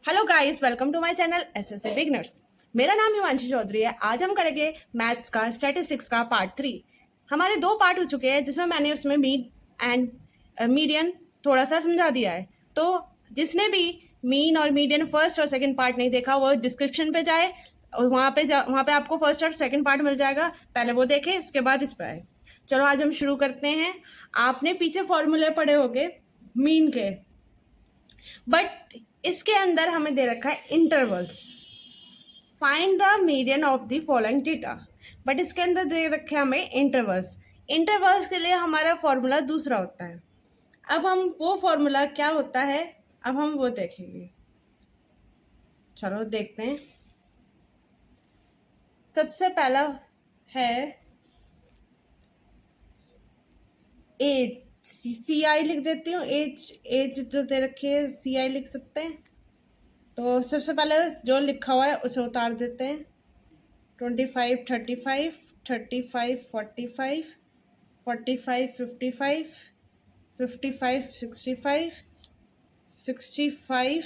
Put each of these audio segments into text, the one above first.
Hello guys, welcome to my channel SSC beginners. मेरा नाम हिमांशु चौधरी है। आज हम करेंगे मैथ्स का स्टैटिस्टिक्स का पार्ट 3। हमारे 2 पार्ट हो चुके हैं जिसमें मैंने उसमें मीन एंड मीडियन थोड़ा सा समझा दिया है। तो जिसने भी मीन और मीडियन फर्स्ट और सेकंड पार्ट नहीं देखा वो डिस्क्रिप्शन पे जाए और वहाँ पे आपको फर्स्ट और सेकंड पार्ट मिल जाएगा। पहले वो देखें, उसके बाद इस पर आए। चलो आज हम शुरू करते हैं। आपने पीछे फॉर्मूले पढ़े होंगे मीन के, बट इसके अंदर हमें दे रखा है intervals. Find the median of the following data, but इसके अंदर दे रखे हमें इंटरवल्स। इंटरवल्स के लिए हमारा फॉर्मूला दूसरा होता है। अब हम वो फॉर्मूला क्या होता है, अब हम वो देखेंगे। चलो देखते हैं। सबसे पहला है एज। सी आई लिख देती हूँ। एज जो दे रखी है सी आई लिख सकते हैं। तो सबसे पहले जो लिखा हुआ है उसे उतार देते हैं। 25 35 35 45 45 55 55 65 65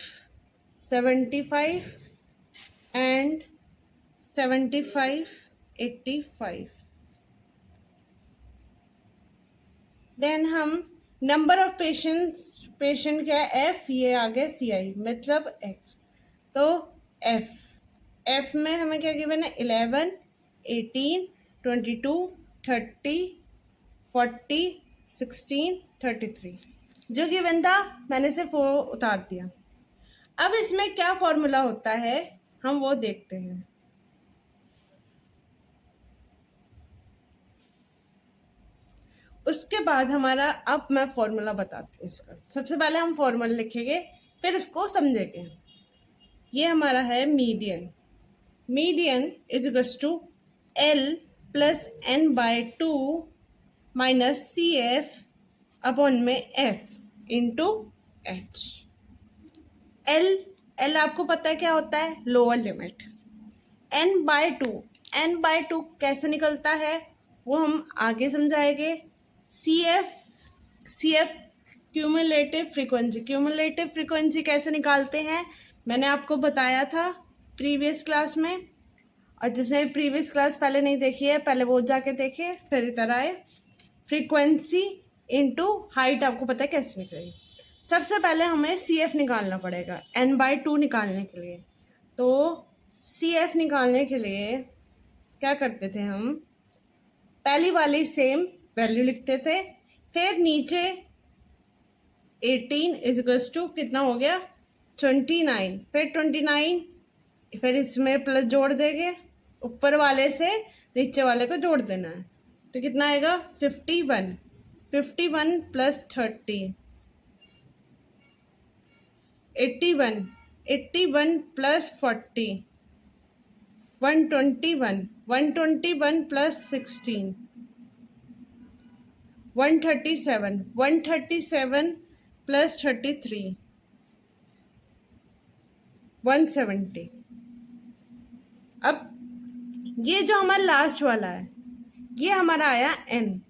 75 एंड 75 85। देन हम नंबर ऑफ पेशेंट क्या है एफ, ये आ गया सी आई मतलब एक्स। तो एफ में हमें क्या गिवन है 11 18 22 30 40 16 33 जो गिवन था मैंने सिर्फ वो उतार दिया। अब इसमें क्या फॉर्मूला होता है हम वो देखते हैं। उसके बाद हमारा, अब मैं फॉर्मूला बताती हूँ इसका। सबसे पहले हम फॉर्मूला लिखेंगे फिर उसको समझेंगे। ये हमारा है median. Median is equals to L plus N by 2 minus C F upon में एफ इंटू एच। एल आपको पता है क्या होता है, lower limit. N by two कैसे निकलता है वो हम आगे समझाएंगे। सी एफ क्यूमुलेटिव फ्रीक्वेंसी कैसे निकालते हैं मैंने आपको बताया था प्रीवियस क्लास में। और जिसने प्रीवियस क्लास पहले नहीं देखी है पहले वो जाके देखे फिर इधर आए। फ्रीक्वेंसी इनटू हाइट आपको पता है कैसे निकलेगी। सबसे पहले हमें सी एफ निकालना पड़ेगा n/2 निकालने के लिए। तो सी एफ निकालने के लिए क्या करते थे हम, पहली वाली सेम वैल्यू लिखते थे, फिर नीचे 18 इज इक्वल्स टू कितना हो गया 29, फिर 29, फिर इसमें प्लस जोड़ देंगे, ऊपर वाले से नीचे वाले को जोड़ देना है। तो कितना आएगा 51 51 प्लस 30 81 81 प्लस 40 121 121 प्लस 16 137 137 प्लस 33 170। अब ये जो हमारा लास्ट वाला है ये हमारा आया n।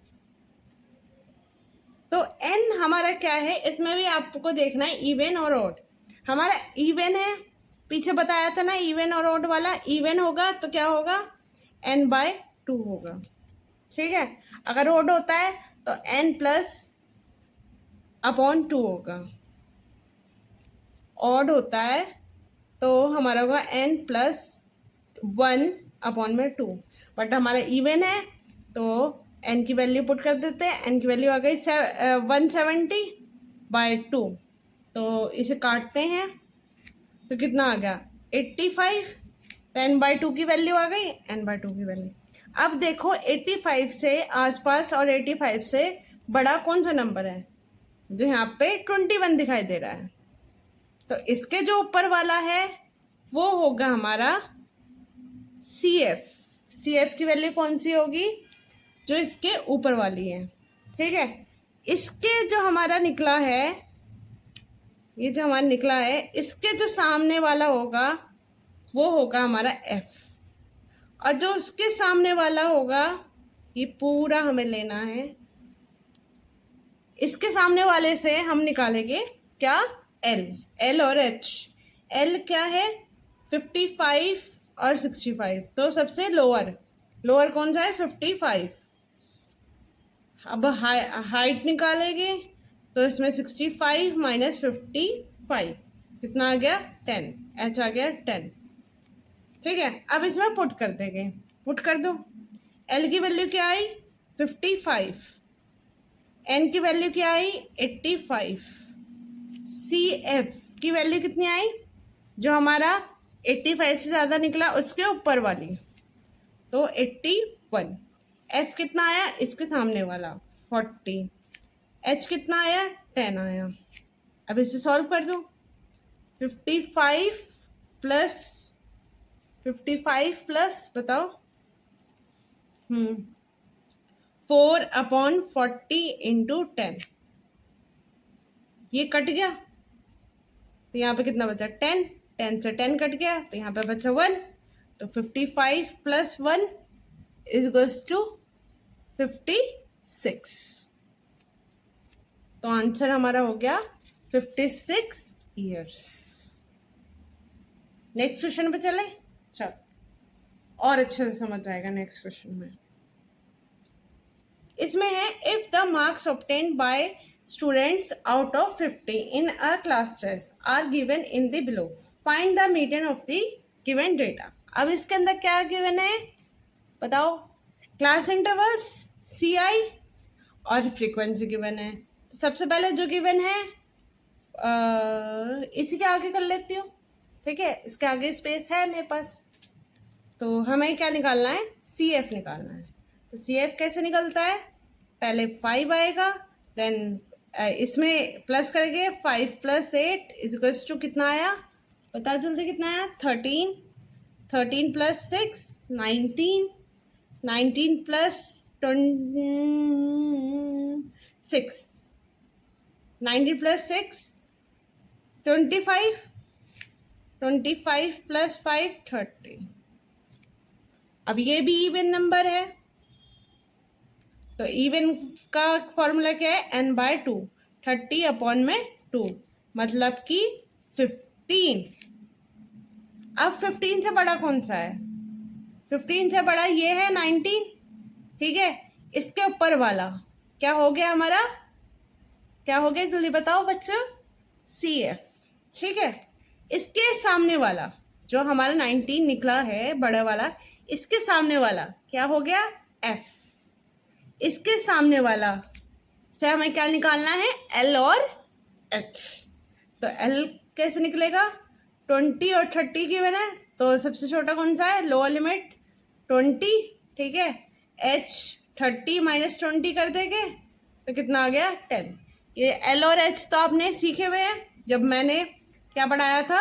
तो n हमारा क्या है, इसमें भी आपको देखना है इवन और ऑड। हमारा इवन है, पीछे बताया था ना इवन और ऑड वाला। इवन होगा तो क्या होगा n/2 होगा, ठीक है। अगर ऑड होता है तो n प्लस अपॉन 2 होगा। ऑड होता है तो हमारा होगा n प्लस 1 अपॉन में 2। बट हमारा इवन है तो n की वैल्यू पुट कर देते हैं। n की वैल्यू आ गई 170/2। तो इसे काटते हैं तो कितना आ गया 85। तो n/2 की वैल्यू आ गई, n/2 की वैल्यू। अब देखो 85 से आसपास और 85 से बड़ा कौन सा नंबर है, जो यहाँ पे 21 दिखाई दे रहा है। तो इसके जो ऊपर वाला है वो होगा हमारा सी एफ की वैल्यू कौन सी होगी, जो इसके ऊपर वाली है, ठीक है। इसके जो हमारा निकला है, ये जो हमारा निकला है इसके जो सामने वाला होगा वो होगा हमारा एफ। और जो उसके सामने वाला होगा ये पूरा हमें लेना है। इसके सामने वाले से हम निकालेंगे क्या एल और एच। एल क्या है 55 और 65, तो सबसे लोअर लोअर कौन सा है 55। अब हाइट निकालेंगे तो इसमें 65 माइनस 55 कितना आ गया 10, एच आ गया 10। ठीक है, अब इसमें पुट कर देंगे, पुट कर दो। एल की वैल्यू क्या आई 55, एन की वैल्यू क्या आई 85, सी एफ की वैल्यू कितनी आई जो हमारा 85 से ज़्यादा निकला उसके ऊपर वाली, तो 81। एफ कितना आया इसके सामने वाला 40, एच कितना आया 10 आया। अब इसे सॉल्व कर दो। 55 प्लस 55 प्लस बताओ 4/40 इंटू 10, ये कट गया तो यहाँ पे कितना बचा 10, 10 से 10 कट गया तो यहाँ पे बचा 1, तो 55 प्लस 1 इज इक्वल्स टू 56। तो आंसर हमारा हो गया 56 ईयर्स। नेक्स्ट क्वेश्चन पे चले, चल और अच्छे से समझ आएगा नेक्स्ट क्वेश्चन में। इसमें है if the marks obtained by students out of 50 in a class test are given in the below, find the median of the given data. अब इसके अंदर क्या गिवन है बताओ, क्लास इंटरवल्स सी आई और फ्रीक्वेंसी गिवन है। तो सबसे पहले जो गिवन है इसी के आगे कर लेती हूँ, ठीक है, इसके आगे स्पेस है मेरे पास। तो हमें क्या निकालना है सी एफ निकालना है। तो सी एफ कैसे निकलता है, पहले 5 आएगा, देन इसमें प्लस करेंगे 5 + 8 इज टू कितना आया पता जल्दी कितना आया 13, 13 + 6 19, 19 + 6, 19 + 6 25, 25 + 5 30। अब ये भी इवन नंबर है, तो इवन का फॉर्मूला क्या है n/2, 30/2 मतलब कि 15। अब 15 से बड़ा कौन सा है, 15 से बड़ा ये है 19, ठीक है, इसके ऊपर वाला क्या हो गया हमारा, क्या हो गया जल्दी बताओ बच्चों, सी एफ, ठीक है। इसके सामने वाला जो हमारा 19 निकला है बड़ा वाला, इसके सामने वाला क्या हो गया एफ, इसके सामने वाला से हमें क्या निकालना है एल और एच। तो एल कैसे निकलेगा 20 और 30 की बना, तो सबसे छोटा कौन सा है लोअर लिमिट 20, ठीक है, एच 30 - 20 कर देंगे तो कितना आ गया 10। ये एल और एच तो आपने सीखे हुए हैं जब मैंने क्या पढ़ाया था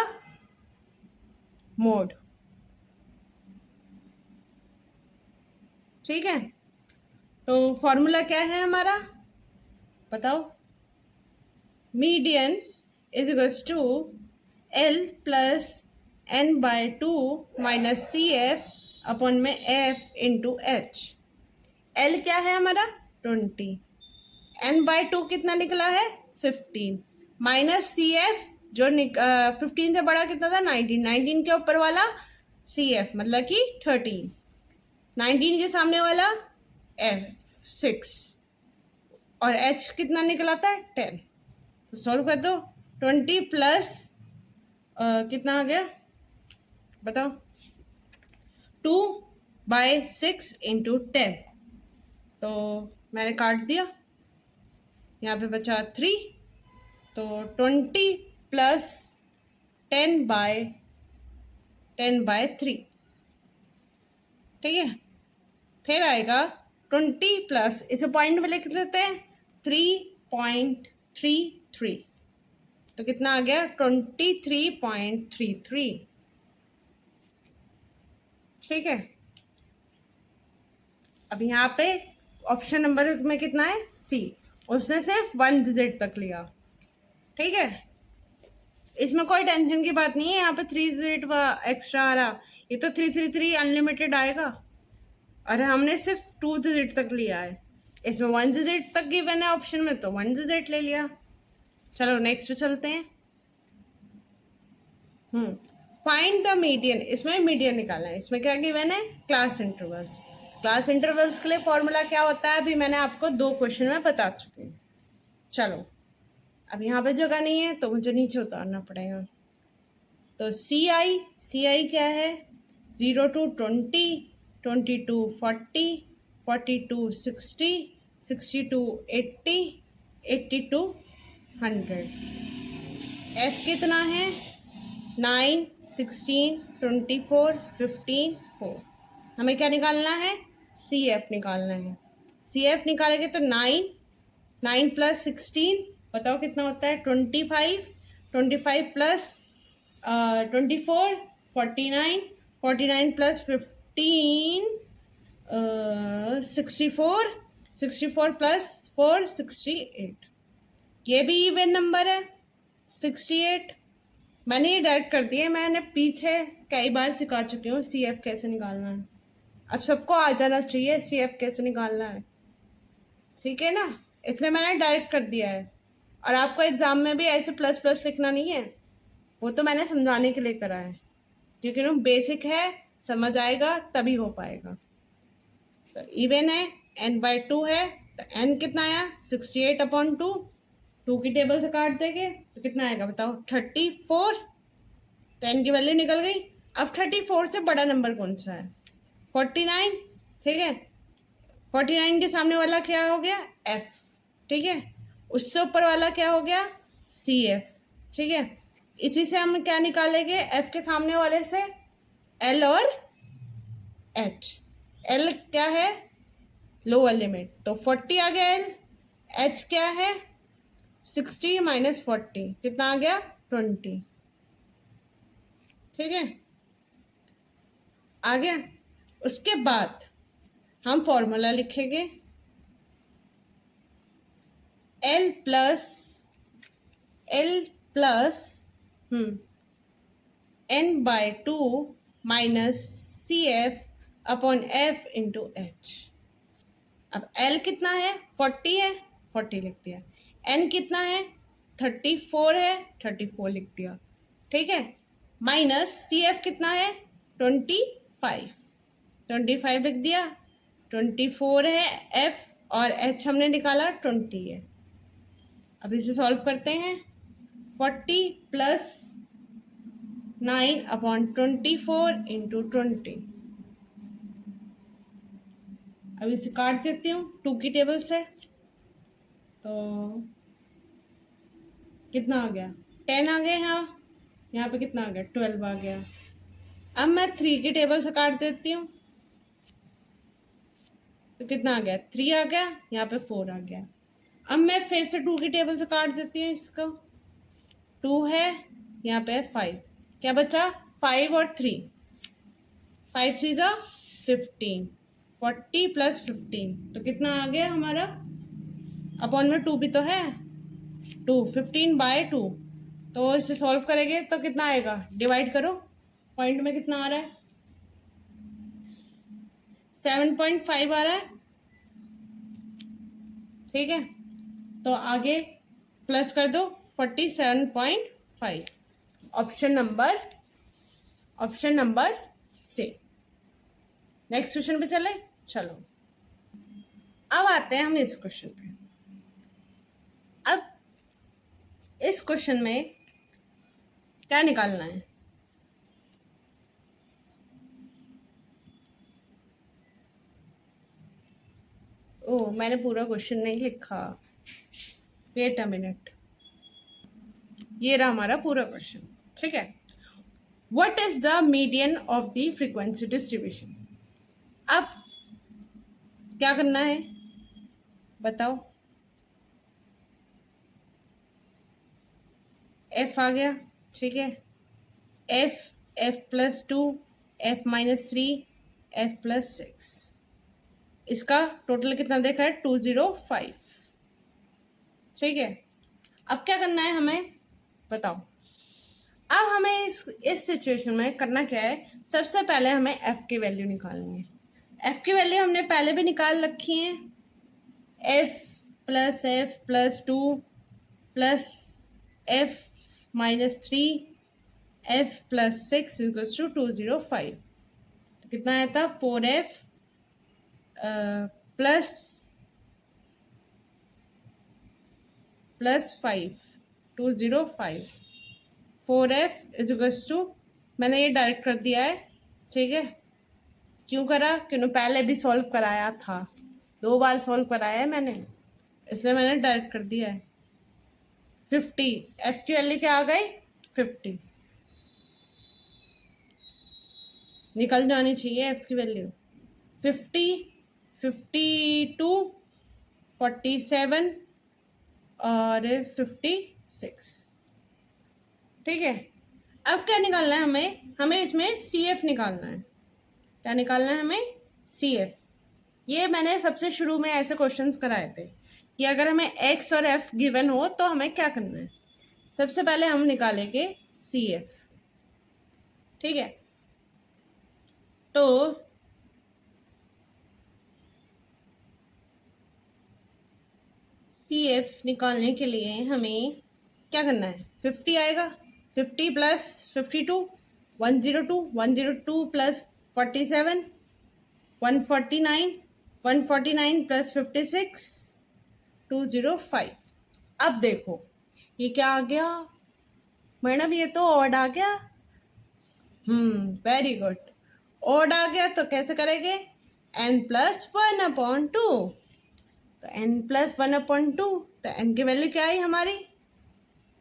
मोड, ठीक है। तो फॉर्मूला क्या है हमारा बताओ, median is equals to L plus n/2 minus C F upon में एफ इंटू एच। एल क्या है हमारा 20, n/2 कितना निकला है 15 माइनस सी एफ जो 15 से बड़ा कितना था 19, 19 के ऊपर वाला सी एफ मतलब कि 13, 19 के सामने वाला एफ 6 और एच कितना निकला था 10। तो सॉल्व कर दो 20 प्लस कितना आ गया बताओ 2/6 इंटू 10, तो मैंने काट दिया, यहाँ पे बचा 3, तो 20 प्लस 10/3, ठीक है। फिर आएगा 20 प्लस, इसे पॉइंट में लिख लेते हैं 3.33, तो कितना आ गया 23.33, ठीक है। अब यहाँ पे ऑप्शन नंबर में कितना है सी, उसने सिर्फ 1 डिजिट तक लिया, ठीक है। इसमें कोई टेंशन की बात नहीं है, यहाँ पे 3 डिजिट एक्स्ट्रा आ रहा, ये तो 333 अनलिमिटेड आएगा, और हमने सिर्फ 2 डिजिट तक लिया है, इसमें 1 डिजिट तक गिवन है ऑप्शन में तो 1 डिजिट ले लिया। चलो नेक्स्ट पे चलते हैं। फाइंड द मीडियन, इसमें मीडियन निकालना है। इसमें क्या गिवन है? Class intervals. क्लास इंटरवल्स के लिए फॉर्मूला क्या होता है अभी मैंने आपको 2 क्वेश्चन में बता चुकी हूँ। चलो अब यहाँ पे जगह नहीं है तो मुझे नीचे उतारना पड़ेगा। तो सी आई क्या है? 0 to 20, 20 to 40, 40 to 60, 60 to 80, 80 to 100। F कितना है? 9, 16, 24, 15, 4। हमें क्या निकालना है? सी एफ निकालना है। सी एफ निकालेंगे तो 9 प्लस 16 बताओ कितना होता है? 25, 25 प्लस 24, 49, 49 प्लस 15 64, 64 प्लस 4 68। ये भी इवन नंबर है 68। मैंने ये डायरेक्ट कर दिया, मैंने पीछे कई बार सिखा चुकी हूँ सी एफ कैसे निकालना है। अब सबको आ जाना चाहिए सी एफ कैसे निकालना है, ठीक है ना? इसलिए मैंने डायरेक्ट कर दिया है। और आपको एग्ज़ाम में भी ऐसे प्लस प्लस लिखना नहीं है, वो तो मैंने समझाने के लिए करा है, क्योंकि ना बेसिक है, समझ आएगा तभी हो पाएगा। तो इवन है, n/2 है, तो n कितना आया? 68/2। 2 की टेबल से काट देंगे तो कितना आएगा बताओ? 34। तो n की वैल्यू निकल गई। अब 34 से बड़ा नंबर कौन सा है? 49, ठीक है। 49 के सामने वाला क्या हो गया? f, ठीक है। उससे ऊपर वाला क्या हो गया? सी एफ, ठीक है। इसी से हम क्या निकालेंगे? f के सामने वाले से l और h। l क्या है? लोअर लिमिट, तो 40 आ गया l। h क्या है? 60 माइनस 40 कितना आ गया? 20, ठीक है। आ गया। उसके बाद हम फॉर्मूला लिखेंगे L plus n/2 minus C F upon F into H. अब L कितना है? 40 है, 40 लिख दिया। n कितना है? 34 है, 34 लिख दिया, ठीक है। माइनस सी एफ कितना है? 25, 25 लिख दिया। 24 है f और h हमने निकाला 20 है। अब इसे सॉल्व करते हैं। 40 प्लस 9/24 इंटू 20। अब इसे काट देती हूँ 2 की टेबल से, तो कितना आ गया? 10 आ गया। यहाँ पे कितना आ गया? 12 आ गया। अब मैं 3 की टेबल से काट देती हूँ, तो कितना आ गया? 3 आ गया। यहाँ पे 4 आ गया। अब मैं फिर से 2 की टेबल से काट देती हूँ इसको। 2 है, यहाँ पे 5, क्या बचा? 5 और 3, 5 3 जा 15, 40 प्लस 15 तो कितना आ गया हमारा? अपॉन में 2 भी तो है, 2, 15/2। तो इसे सॉल्व करेंगे तो कितना आएगा? डिवाइड करो, पॉइंट में कितना आ रहा है? 7.5 आ रहा है, ठीक है। तो आगे प्लस कर दो 47.5। ऑप्शन नंबर से। नेक्स्ट क्वेश्चन पे चले। चलो अब आते हैं हम इस क्वेश्चन पे। अब इस क्वेश्चन में क्या निकालना है? ओह, मैंने पूरा क्वेश्चन नहीं लिखा, वेट अ मिनट। ये रहा हमारा पूरा क्वेश्चन, ठीक है। What is the median of the frequency distribution? अब क्या करना है बताओ? एफ आ गया, ठीक है। F +2, f-3, f+6। इसका टोटल कितना देखा है? 205, ठीक है। अब क्या करना है हमें बताओ? अब हमें इस सिचुएशन में करना क्या है? सबसे पहले हमें एफ की वैल्यू निकालनी है। एफ की वैल्यू हमने पहले भी निकाल रखी है। f+2 plus f-3 f plus 6 equals to 205। तो कितना आया था 4f plus 5 205 4f is equals to, मैंने ये डायरेक्ट कर दिया है, ठीक है। क्यों करा? क्योंकि पहले भी सॉल्व कराया था, 2 बार सॉल्व कराया है मैंने, इसलिए मैंने डायरेक्ट कर दिया है। 50 एफ की वैल्यू क्या आ गई 50, निकल जानी चाहिए एफ की वैल्यू 50, 52, 47 और 56, ठीक है। अब क्या निकालना है हमें इसमें सी एफ निकालना है। क्या निकालना है हमें? C F. ये मैंने सबसे शुरू में ऐसे क्वेश्चंस कराए थे कि अगर हमें एक्स और एफ गिवन हो तो हमें क्या करना है। सबसे पहले हम निकालेंगे सी एफ, ठीक है। तो सी एफ निकालने के लिए हमें क्या करना है, 50 आएगा, 50 प्लस 52 102, 102 प्लस 47 149, 149 प्लस 56 205। अब देखो ये क्या आ गया मैडम, ये तो ऑड आ गया। Very good. ऑड आ गया तो कैसे करेंगे, n प्लस 1/2। तो n प्लस 1/2, तो n की वैल्यू क्या आई हमारी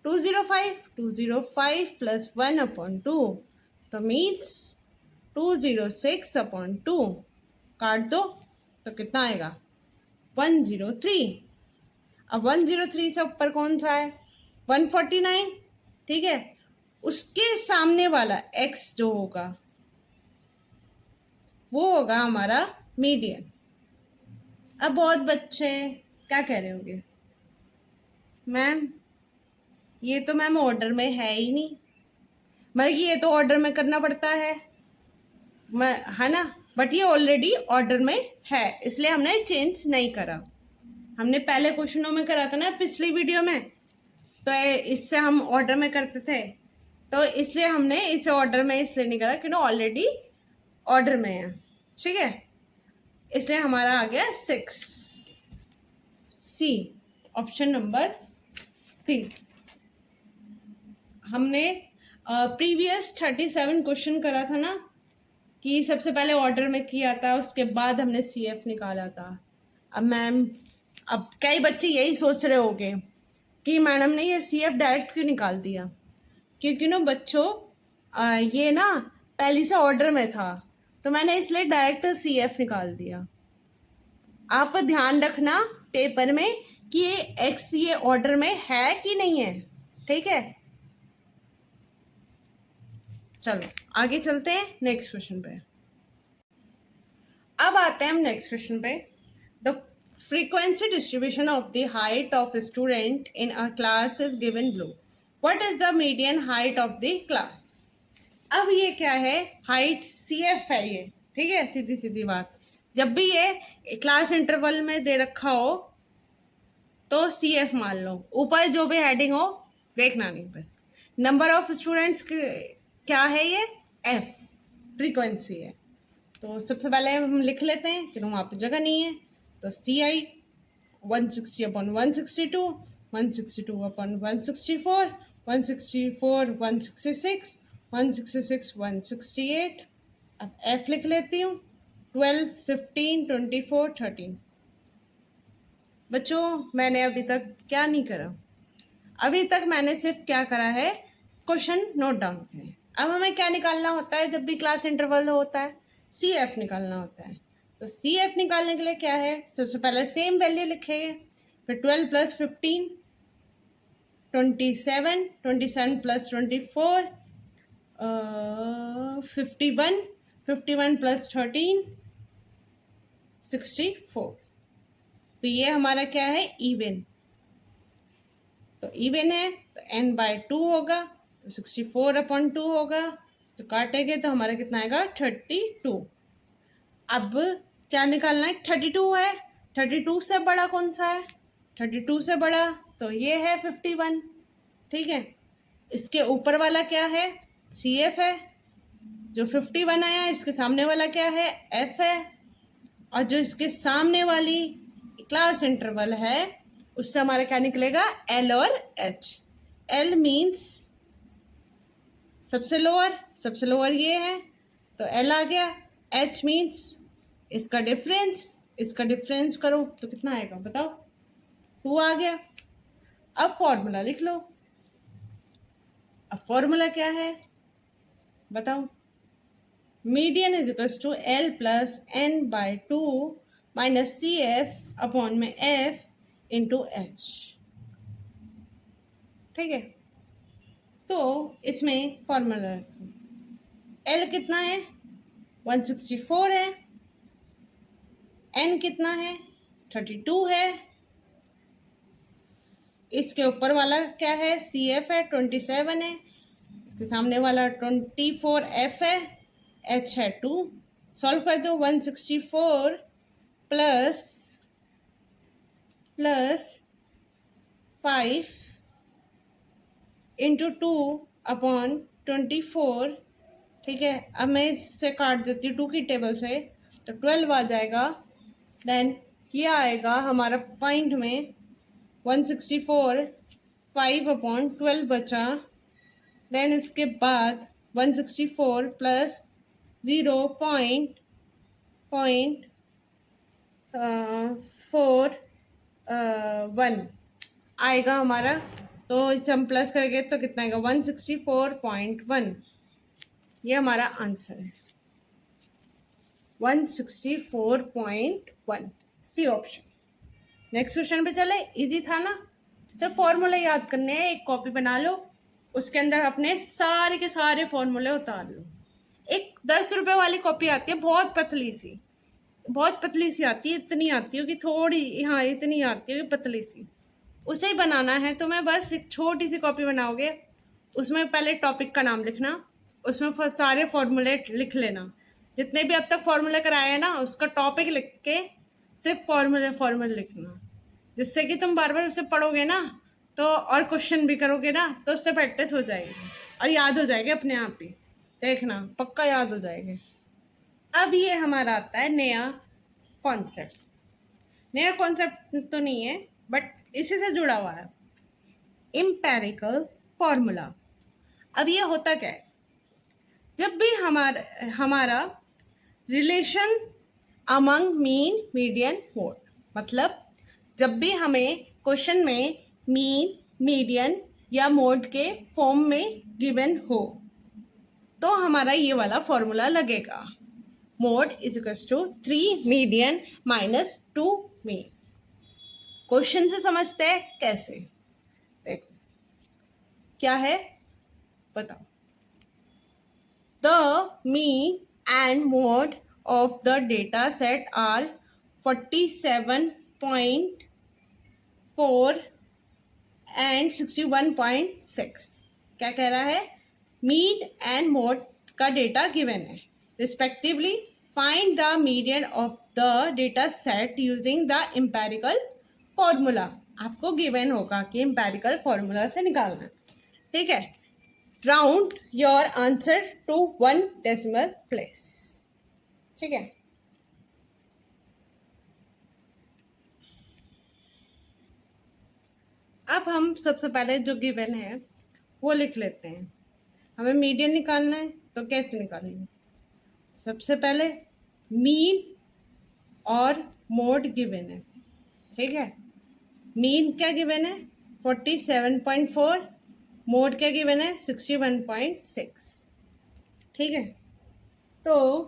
205, 205 प्लस 1/2 तो मीन्स 206/2। काट दो तो कितना आएगा 103। अब 103 से ऊपर कौन सा है 149, ठीक है। उसके सामने वाला x जो होगा वो होगा हमारा मीडियन। अब बहुत बच्चे क्या कह रहे होंगे, मैम ये तो मैम ऑर्डर में है ही नहीं, मतलब ये तो ऑर्डर में करना पड़ता है ना, बट ये ऑलरेडी ऑर्डर में है इसलिए हमने चेंज नहीं करा। हमने पहले क्वेश्चनों में करा था ना पिछली वीडियो में, तो इससे हम ऑर्डर में करते थे, तो इसलिए हमने इसे ऑर्डर में इसलिए नहीं करा क्योंकि ऑलरेडी ऑर्डर में है, ठीक है। इसलिए हमारा आ गया 6, सी, ऑप्शन नंबर सी। हमने प्रीवियस 37 क्वेश्चन करा था ना कि सबसे पहले ऑर्डर में किया था, उसके बाद हमने सी एफ निकाला था। अब मैम, अब कई बच्चे यही सोच रहे होंगे कि मैडम ने ये सी एफ डायरेक्ट क्यों निकाल दिया, क्योंकि ना बच्चों ये ना पहले से ऑर्डर में था तो मैंने इसलिए डायरेक्ट सी एफ निकाल दिया। आप ध्यान रखना पेपर में कि ये एक्स ये ऑर्डर में है कि नहीं है, ठीक है। चलो आगे चलते हैं नेक्स्ट क्वेश्चन पे। अब आते हैं हम नेक्स्ट क्वेश्चन पे। The frequency distribution of the height of a student in a class is given below. What is the median height of the class? अब ये क्या है, हाइट सी एफ है ये, ठीक है। सीधी सीधी बात, जब भी ये क्लास इंटरवल में दे रखा हो तो सी एफ मान लो, ऊपर जो भी हेडिंग हो देखना नहीं, बस नंबर ऑफ स्टूडेंट्स क्या है ये एफ फ्रीक्वेंसी है। तो सबसे पहले हम लिख लेते हैं कि वहाँ पर जगह नहीं है, तो सी आई 160/162, 162/164, 164 166, 166 168। अब एफ लिख लेती हूँ 12 15 24 13। बच्चों मैंने अभी तक क्या नहीं करा, अभी तक मैंने सिर्फ क्या करा है, क्वेश्चन नोट डाउन किए। अब हमें क्या निकालना होता है जब भी क्लास इंटरवल होता है, सी एफ निकालना होता है। तो सी एफ निकालने के लिए क्या है, सबसे पहले सेम वैल्यू लिखेंगे, फिर 12 प्लस 15 27, 27 प्लस 24 51, 51 प्लस 13 64। तो ये हमारा क्या है इवन, तो इवन है तो n/2 होगा, तो 64/2 होगा, तो काटेंगे तो हमारा कितना आएगा 32। अब क्या निकालना है, 32 है, 32 से बड़ा कौन सा है, 32 से बड़ा तो ये है 51, ठीक है। इसके ऊपर वाला क्या है CF है, जो 51 आया इसके सामने वाला क्या है, F है, और जो इसके सामने वाली क्लास इंटरवल है उससे हमारा क्या निकलेगा, L और H। L मीन्स सबसे लोअर ये है तो L आ गया। H मीन्स इसका डिफरेंस करो तो कितना आएगा बताओ, 2 आ गया। अब फॉर्मूला लिख लो। अब फॉर्मूला क्या है बताओ, median is equals to L plus N by 2 minus CF upon में F इंटू H। ठीक है, तो इसमें फॉर्मूला L कितना है, 164 है, N कितना है, 32 है, इसके ऊपर वाला क्या है, CF है, 27 है, इसके सामने वाला 24F है, H है 2। सॉल्व कर दो, 164 प्लस 5 इंटू 2 अपॉन 24। ठीक है, अब मैं इससे काट देती हूँ 2 की टेबल से तो 12 आ जाएगा। देन ये आएगा हमारा पॉइंट में 164, 5 अपॉन 12 बचा। देन इसके बाद 164 प्लस 0.41 आएगा हमारा, तो इसे हम प्लस करेंगे तो कितना आएगा, 164.1। ये हमारा आंसर है 164.1, सी ऑप्शन। नेक्स्ट क्वेश्चन पे चले, इजी था ना, सिर्फ फॉर्मूले याद करने हैं, एक कॉपी बना लो, उसके अंदर अपने सारे के सारे फॉर्मूले उतार लो। एक 10 रुपए वाली कॉपी आती है, बहुत पतली सी आती है, इतनी आती है कि थोड़ी, हाँ इतनी आती है पतली सी, उसे ही बनाना है। तो मैं बस एक छोटी सी कॉपी बनाओगे, उसमें पहले टॉपिक का नाम लिखना, उसमें सारे फॉर्मूले लिख लेना, जितने भी अब तक फॉर्मूले कराए हैं ना उसका टॉपिक लिख के सिर्फ फॉर्मूले लिखना, जिससे कि तुम बार बार उसे पढ़ोगे ना तो, और क्वेश्चन भी करोगे ना तो उससे प्रैक्टिस हो जाएगी और याद हो जाएगी अपने आप ही, देखना पक्का याद हो जाएगी। अब ये हमारा आता है नया कॉन्सेप्ट तो नहीं है बट इसी से जुड़ा हुआ है, एम्पिरिकल फॉर्मूला। अब ये होता क्या है, जब भी हमारा relation among mean median mode, मतलब जब भी हमें क्वेश्चन में मीन मीडियन या मोड के फॉर्म में गिवन हो तो हमारा ये वाला फॉर्मूला लगेगा, mode is equals to 3 median minus 2 mean. Question से समझते हैं कैसे, देखो क्या है बताओ। The mean and mode of the data set are 47.4 and 61.6। क्या कह रहा है, मीन एंड मोड का डेटा गिवन है, respectively find the median of the data set using the empirical formula. आपको गिवन होगा कि एम्पिरिकल फॉर्मूला से निकालना, ठीक है। Round your answer to 1 decimal place, ठीक है। अब हम सबसे पहले जो गिवन है वो लिख लेते हैं। हमें मीडियन निकालना है तो कैसे निकालेंगे, सबसे पहले मीन और मोड गिवन है, ठीक है। मीन क्या गिवन है 47.4, मोड क्या गिवन है 61.6, ठीक है। तो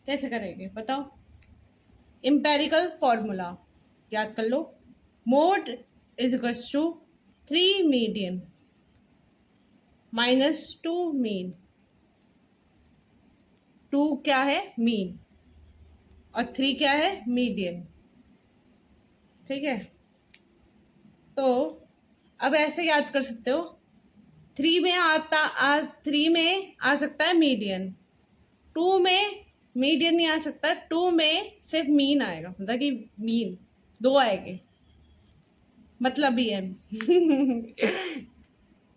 कैसे करेंगे बताओ, एम्पिरिकल फॉर्मूला याद कर लो, mode is equals to 3 median minus 2 mean. 2 क्या है मीन और 3 क्या है मीडियन, ठीक है। तो अब ऐसे याद कर सकते हो, 3 में आ सकता है मीडियन, 2 में मीडियन नहीं आ सकता, 2 में सिर्फ मीन आएगा, मतलब कि मीन 2 आएंगे, मतलब ही है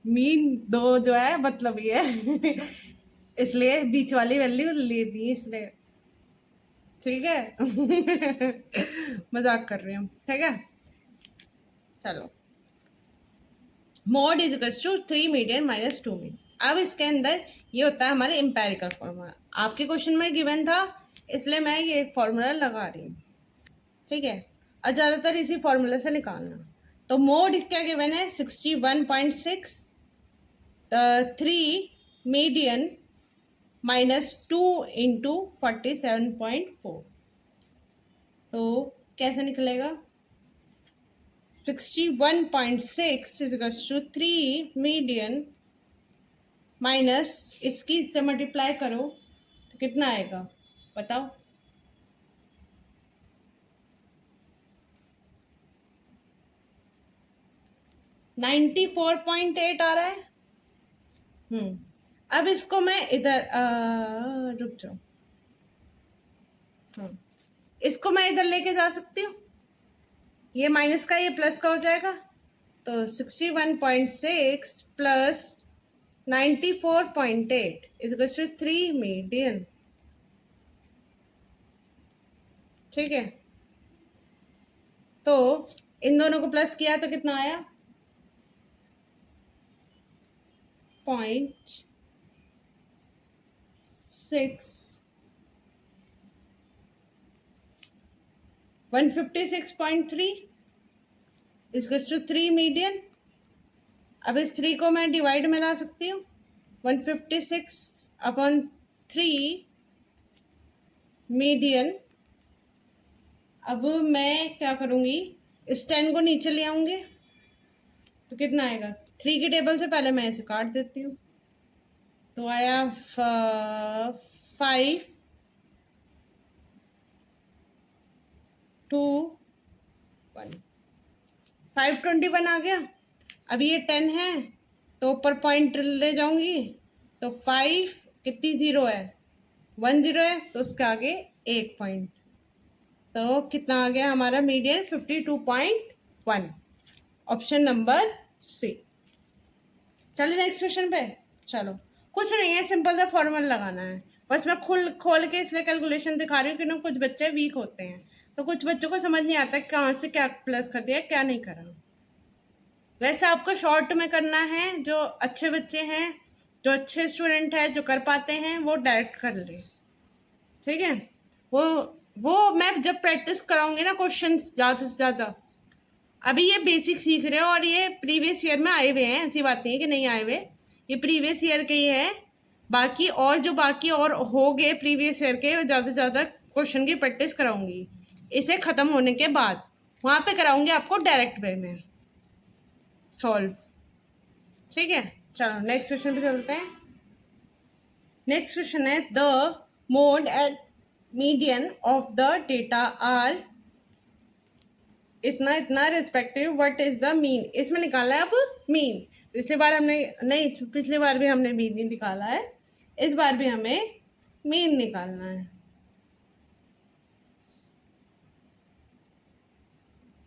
मीन दो जो है मतलब ये है इसलिए बीच वाली वैल्यू ले दी इसलिए, ठीक है मजाक कर रही हूँ, ठीक है। चलो, mode is equals to 3 median minus 2 mean. अब इसके अंदर ये होता है हमारे एम्पेरिकल फॉर्मूला, आपके क्वेश्चन में गिवन था इसलिए मैं ये फॉर्मूला लगा रही हूँ, ठीक है। और ज़्यादातर इसी फॉर्मूले से निकालना। तो मोड क्या गिवन है 61.6, 3 मीडियन माइनस 2 इंटू 47.4, तो कैसे निकलेगा 61.6 इज टू 3 मीडियन माइनस इसकी इससे मल्टीप्लाई करो तो कितना आएगा बताओ। 94.8 आ रहा है। अब इसको मैं इधर रुक जाओ, इसको मैं इधर लेके जा सकती हूँ, ये माइनस का ये प्लस का हो जाएगा, तो 61.6 प्लस 94.8 इज टू 3 मीडियन, ठीक है। तो इन दोनों को प्लस किया तो कितना आया 156.3 इज टू 3 मीडियन। अब इस 3 को मैं डिवाइड में ला सकती हूँ, 156/3 मीडियन। अब मैं क्या करूँगी, इस 10 को नीचे ले आऊँगी तो कितना आएगा, 3 की टेबल से पहले मैं इसे काट देती हूँ, तो आया 5 2 1 521 आ गया। अब ये 10 है तो ऊपर पॉइंट ले जाऊंगी, तो 5 कितनी जीरो है 1 जीरो है, तो उसके आगे 1 पॉइंट, तो कितना आ गया हमारा मीडियन 52.1, ऑप्शन नंबर सी। चलिए नेक्स्ट क्वेश्चन पे। चलो, कुछ नहीं है, सिंपल सा फॉर्मूला लगाना है, बस मैं खोल के इसलिए कैलकुलेशन दिखा रही हूँ कि ना कुछ बच्चे वीक होते हैं, तो कुछ बच्चों को समझ नहीं आता कहाँ से क्या प्लस कर दिया क्या नहीं करा। वैसे आपको शॉर्ट में करना है, जो अच्छे बच्चे हैं, जो अच्छे स्टूडेंट हैं, जो कर पाते हैं वो डायरेक्ट कर ले, ठीक है। वो मैं जब प्रैक्टिस कराऊंगी ना क्वेश्चन ज़्यादा से ज़्यादा, अभी ये बेसिक सीख रहे हो और ये प्रीवियस ईयर में आए हुए हैं, ऐसी बात नहीं है कि नहीं आए हुए, ये प्रीवियस ईयर के ही है। बाकी और हो गए प्रीवियस ईयर के, ज़्यादा से ज़्यादा क्वेश्चन की प्रैक्टिस कराऊंगी इसे ख़त्म होने के बाद, वहाँ पे कराऊंगी आपको डायरेक्ट वे में सॉल्व, ठीक है। चलो नेक्स्ट क्वेश्चन पे चलते हैं। नेक्स्ट क्वेश्चन है the mode at median of the data are इतना इतना respective what is the mean. इसमें निकाला है अब मीन, पिछली बार हमने नहीं, पिछली बार भी हमने मीन नहीं निकाला है, इस बार भी हमें मीन निकालना है।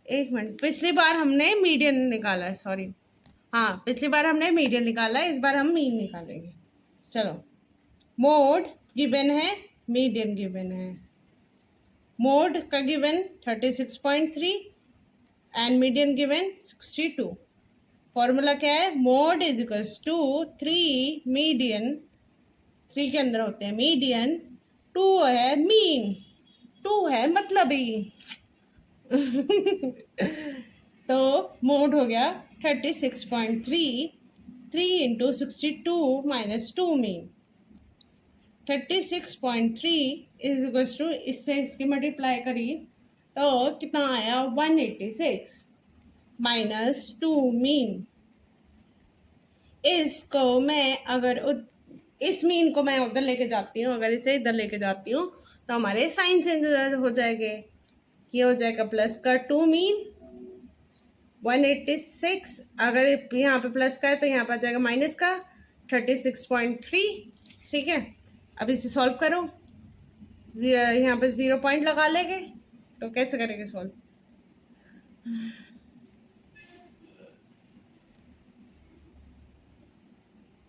एक मिनट, पिछली बार हमने मीडियन निकाला है, सॉरी, हाँ पिछली बार हमने मीडियन निकाला है, इस बार हम मीन निकालेंगे। चलो, मोड गिवन है, मीडियन गिवन है। मोड का given 36.3 and median given 62। Formula क्या है, mode is equals to 3 median, 3 के अंदर होते हैं मीडियन, 2 है मीन, 2 है मतलब ही तो मोड हो गया 36.3, 3 into 62 minus 2 mean. 36.3 is equals to, इससे इसकी मल्टीप्लाई करिए तो कितना आया 186 माइनस 2 मीन। इसको मैं अगर इस मीन को मैं उधर लेके जाती हूँ, अगर इसे इधर लेके जाती हूँ तो हमारे साइन चेंज हो जाएंगे, ये हो जाएगा प्लस का 2 मीन 186, अगर यहाँ पे प्लस का है तो यहाँ पर आ जाएगा माइनस का 36.3, ठीक है। अब इसे सॉल्व करो, यहाँ पे 0 पॉइंट लगा लेंगे, तो कैसे करेंगे सॉल्व,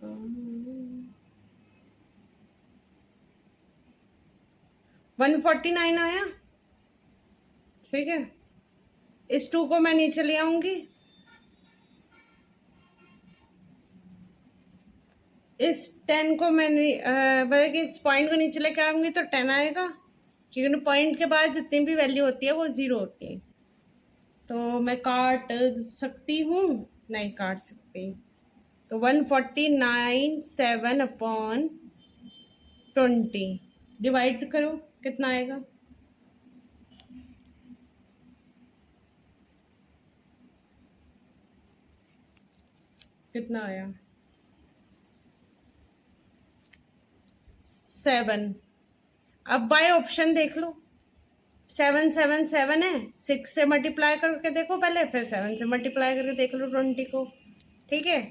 $149 आया। ठीक है, इस 2 को मैं नीचे ले आऊंगी, इस 10 को मैं मतलब कि इस पॉइंट को नीचे लेके आऊंगी तो 10 आएगा, क्योंकि पॉइंट के बाद जितनी भी वैल्यू होती है वो 0 होती है। तो मैं काट सकती हूँ? नहीं काट सकती। तो 149/7 डिवाइड करो, कितना आएगा? कितना आया? 7। अब बाय ऑप्शन देख लो, 7 7 7 है, 6 से मल्टीप्लाई करके देखो पहले, फिर 7 से मल्टीप्लाई करके देख लो 20 को। ठीक है,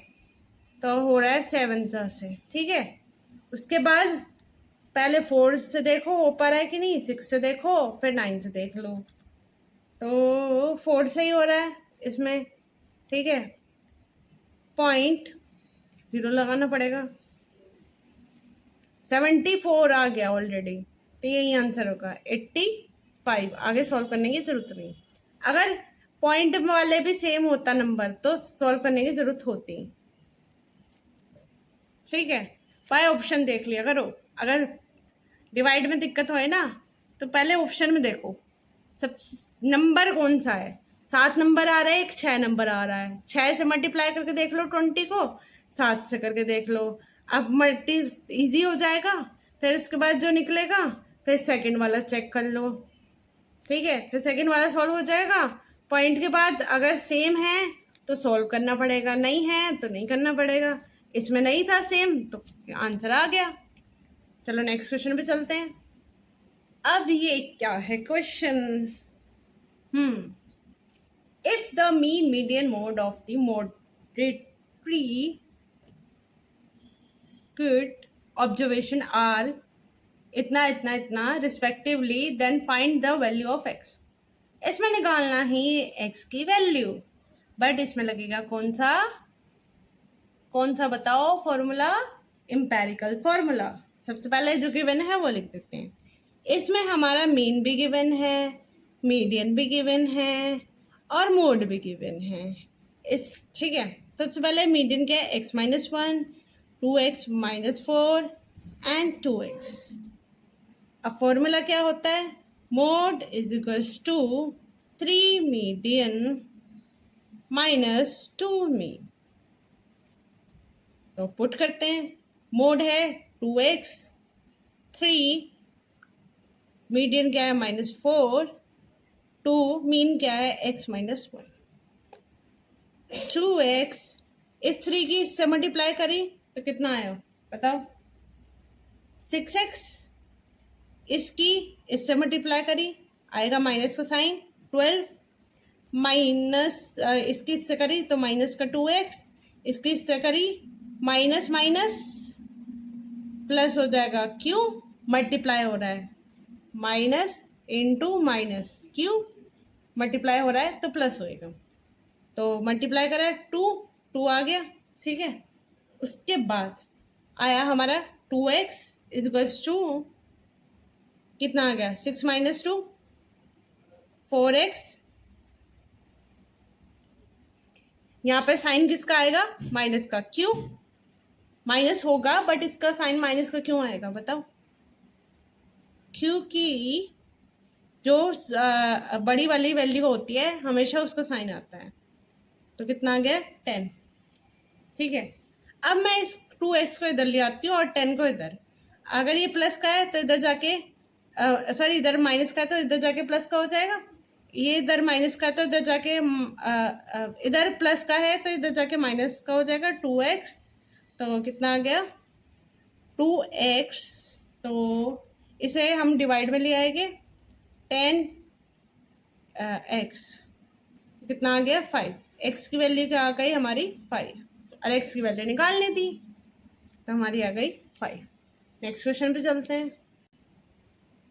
तो हो रहा है 7 से। ठीक है, उसके बाद पहले 4 से देखो ऊपर है कि नहीं, 6 से देखो, फिर 9 से देख लो। तो 4 से ही हो रहा है इसमें। ठीक है, 0.0 लगाना पड़ेगा। 74 आ गया ऑलरेडी, तो यही आंसर होगा 85। आगे सॉल्व करने की जरूरत नहीं। अगर पॉइंट वाले भी सेम होता नंबर तो सॉल्व करने की जरूरत होती। ठीक है, बाय ऑप्शन देख लिया करो। अगर डिवाइड में दिक्कत होए ना तो पहले ऑप्शन में देखो सब नंबर कौन सा है। 7 नंबर आ रहा है, एक 6 नंबर आ रहा है, 6 से मल्टीप्लाई करके देख लो 20 को, 7 से करके देख लो। अब मल्टी इजी हो जाएगा, फिर उसके बाद जो निकलेगा फिर सेकंड वाला चेक कर लो। ठीक है, फिर सेकंड वाला सॉल्व हो जाएगा। पॉइंट के बाद अगर सेम है तो सॉल्व करना पड़ेगा, नहीं है तो नहीं करना पड़ेगा। इसमें नहीं था सेम तो आंसर आ गया। चलो नेक्स्ट क्वेश्चन पे चलते हैं। अब ये क्या है question? If the mean median mode of the moderate skewed observation are इतना इतना इतना respectively, then find the value of x। इसमें निकालना ही x की वैल्यू, बट इसमें लगेगा कौन सा बताओ फॉर्मूला? Empirical formula. सबसे पहले जो गिवन है वो लिख देते हैं। इसमें हमारा मीन भी गिवन है, मीडियन भी गिवन है और मोड भी गिवन है। ठीक है, सबसे पहले मीडियन क्या है? x-1, 2x-4 and 2x। अब फॉर्मूला क्या होता है? Mode is equals to 3 median minus 2 mean. तो पुट करते हैं, मोड है 2x, 3 मीडियन क्या है -4, 2 मीन क्या है x-1। 2x इस 3 की इससे मल्टीप्लाई करी तो कितना आया बताओ? 6x इसकी इससे मल्टीप्लाई करी आएगा माइनस का साइन 12, माइनस इसकी इससे करी तो माइनस का 2x, इसकी इससे करी माइनस माइनस प्लस हो जाएगा, क्यों? मल्टीप्लाई हो रहा है, माइनस इंटू माइनस, क्यों? मल्टीप्लाई हो रहा है तो प्लस होएगा। तो मल्टीप्लाई करा 2 आ गया। ठीक है, उसके बाद आया हमारा 2x इज इक्वल्स टू कितना आ गया? 6 - 2 4x। यहाँ पे साइन किसका आएगा? माइनस का, क्यों? माइनस होगा बट इसका साइन माइनस का क्यों आएगा बताओ? क्योंकि जो बड़ी वाली वैल्यू होती है हमेशा उसका साइन आता है। तो कितना आ गया? 10। ठीक है, अब मैं इस 2x को इधर ले आती हूँ और 10 को इधर। अगर ये प्लस का है तो इधर जाके सॉरी इधर माइनस का है तो इधर जाके प्लस का हो जाएगा। ये इधर माइनस का है तो इधर जाके इधर प्लस का है तो इधर जाके माइनस का हो जाएगा 2x। तो कितना आ गया? 2x। तो इसे हम डिवाइड में ले आएंगे 10x। कितना आ गया? 5। x की वैल्यू क्या आ गई हमारी? 5। और x की वैल्यू निकालनी थी तो हमारी आ गई 5। नेक्स्ट क्वेश्चन पे चलते हैं।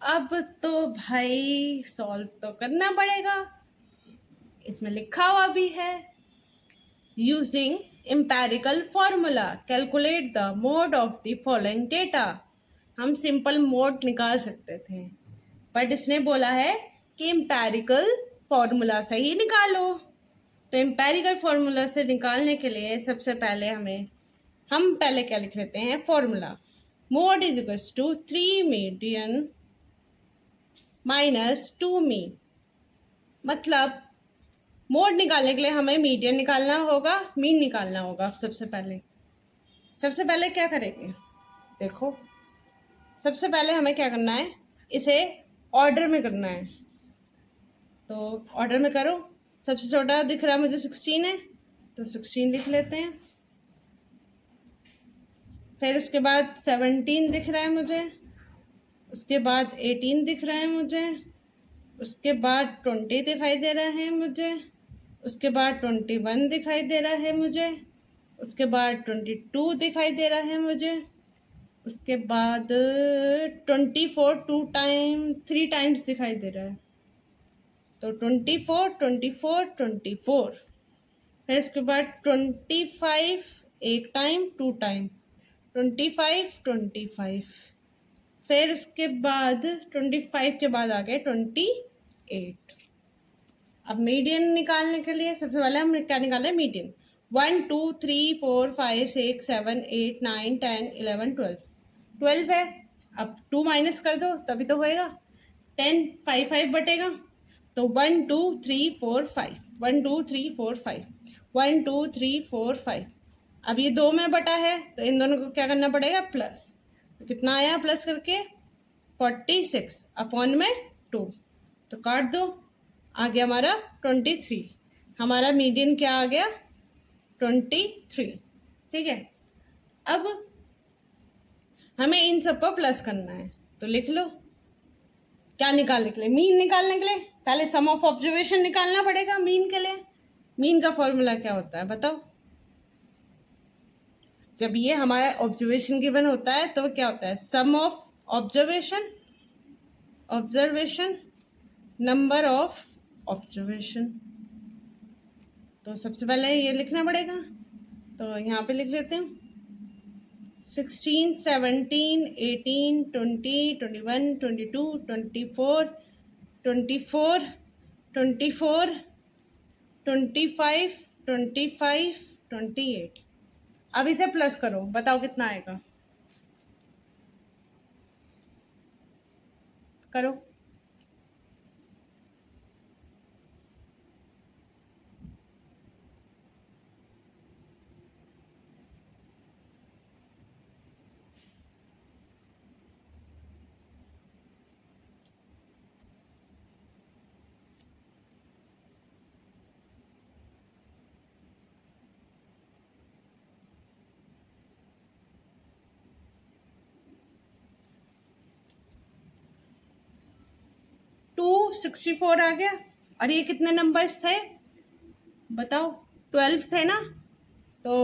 अब तो भाई सॉल्व तो करना पड़ेगा, इसमें लिखा हुआ भी है using empirical formula calculate the mode of the following data. हम सिंपल मोड निकाल सकते थे, बट इसने बोला है कि एम्पेरिकल फॉर्मूला से ही निकालो। तो एम्पेरिकल फॉर्मूला से निकालने के लिए सबसे पहले हम पहले क्या लिख लेते हैं, formula mode is equals to 3 median minus 2 mean. मतलब मोड निकालने के लिए हमें मीडियन निकालना होगा, मीन निकालना होगा। सबसे पहले क्या करेंगे, देखो सबसे पहले हमें क्या करना है, इसे ऑर्डर में करना है। तो ऑर्डर में करो, सबसे छोटा दिख रहा है मुझे 16 है, तो 16 लिख लेते हैं। फिर उसके बाद 17 दिख रहा है मुझे, उसके बाद 18 दिख रहा है मुझे, उसके बाद 20 दिखाई दे रहा है मुझे, उसके बाद 21 दिखाई दे रहा है मुझे, उसके बाद 22 दिखाई दे रहा है मुझे, उसके बाद 24 3 टाइम्स दिखाई दे रहा है। तो 24 24 24। फिर इसके बाद 25 एक टाइम 2 टाइम 25 25। फिर उसके बाद 25 के बाद आ गए 28। अब मीडियन निकालने के लिए सबसे पहले हम क्या निकालें, मीडियन। 1 2 3 4 5 6 7 8 9 10 11 12 है। अब 2 माइनस कर दो तभी तो होएगा। 10 5 5 बटेगा, तो 1 2 3 4 5 1 2 3 4 5 1 2 3 4 5। अब ये 2 में बटा है तो इन दोनों को क्या करना पड़ेगा, प्लस। तो कितना आया प्लस करके, 46 अपॉन में 2। तो काट दो, आ गया हमारा 23। हमारा मीडियन क्या आ गया, 23। ठीक है। अब हमें इन सबको प्लस करना है, तो लिख लो क्या निकालने के लिए, मीन निकालने के लिए पहले सम ऑफ ऑब्जर्वेशन निकालना पड़ेगा। मीन के लिए मीन का फॉर्मूला क्या होता है बताओ। जब ये हमारा ऑब्जर्वेशन गिवन होता है तो क्या होता है, sum of observation number of observation. तो सबसे पहले ये लिखना पड़ेगा, तो यहाँ पे लिख लेते हैं 16 17 18 20 21 22 24 24 24 25 25 28। अब इसे प्लस करो, बताओ कितना आएगा, करो। टू 64 आ गया। और ये कितने नंबर्स थे बताओ, 12 थे ना। तो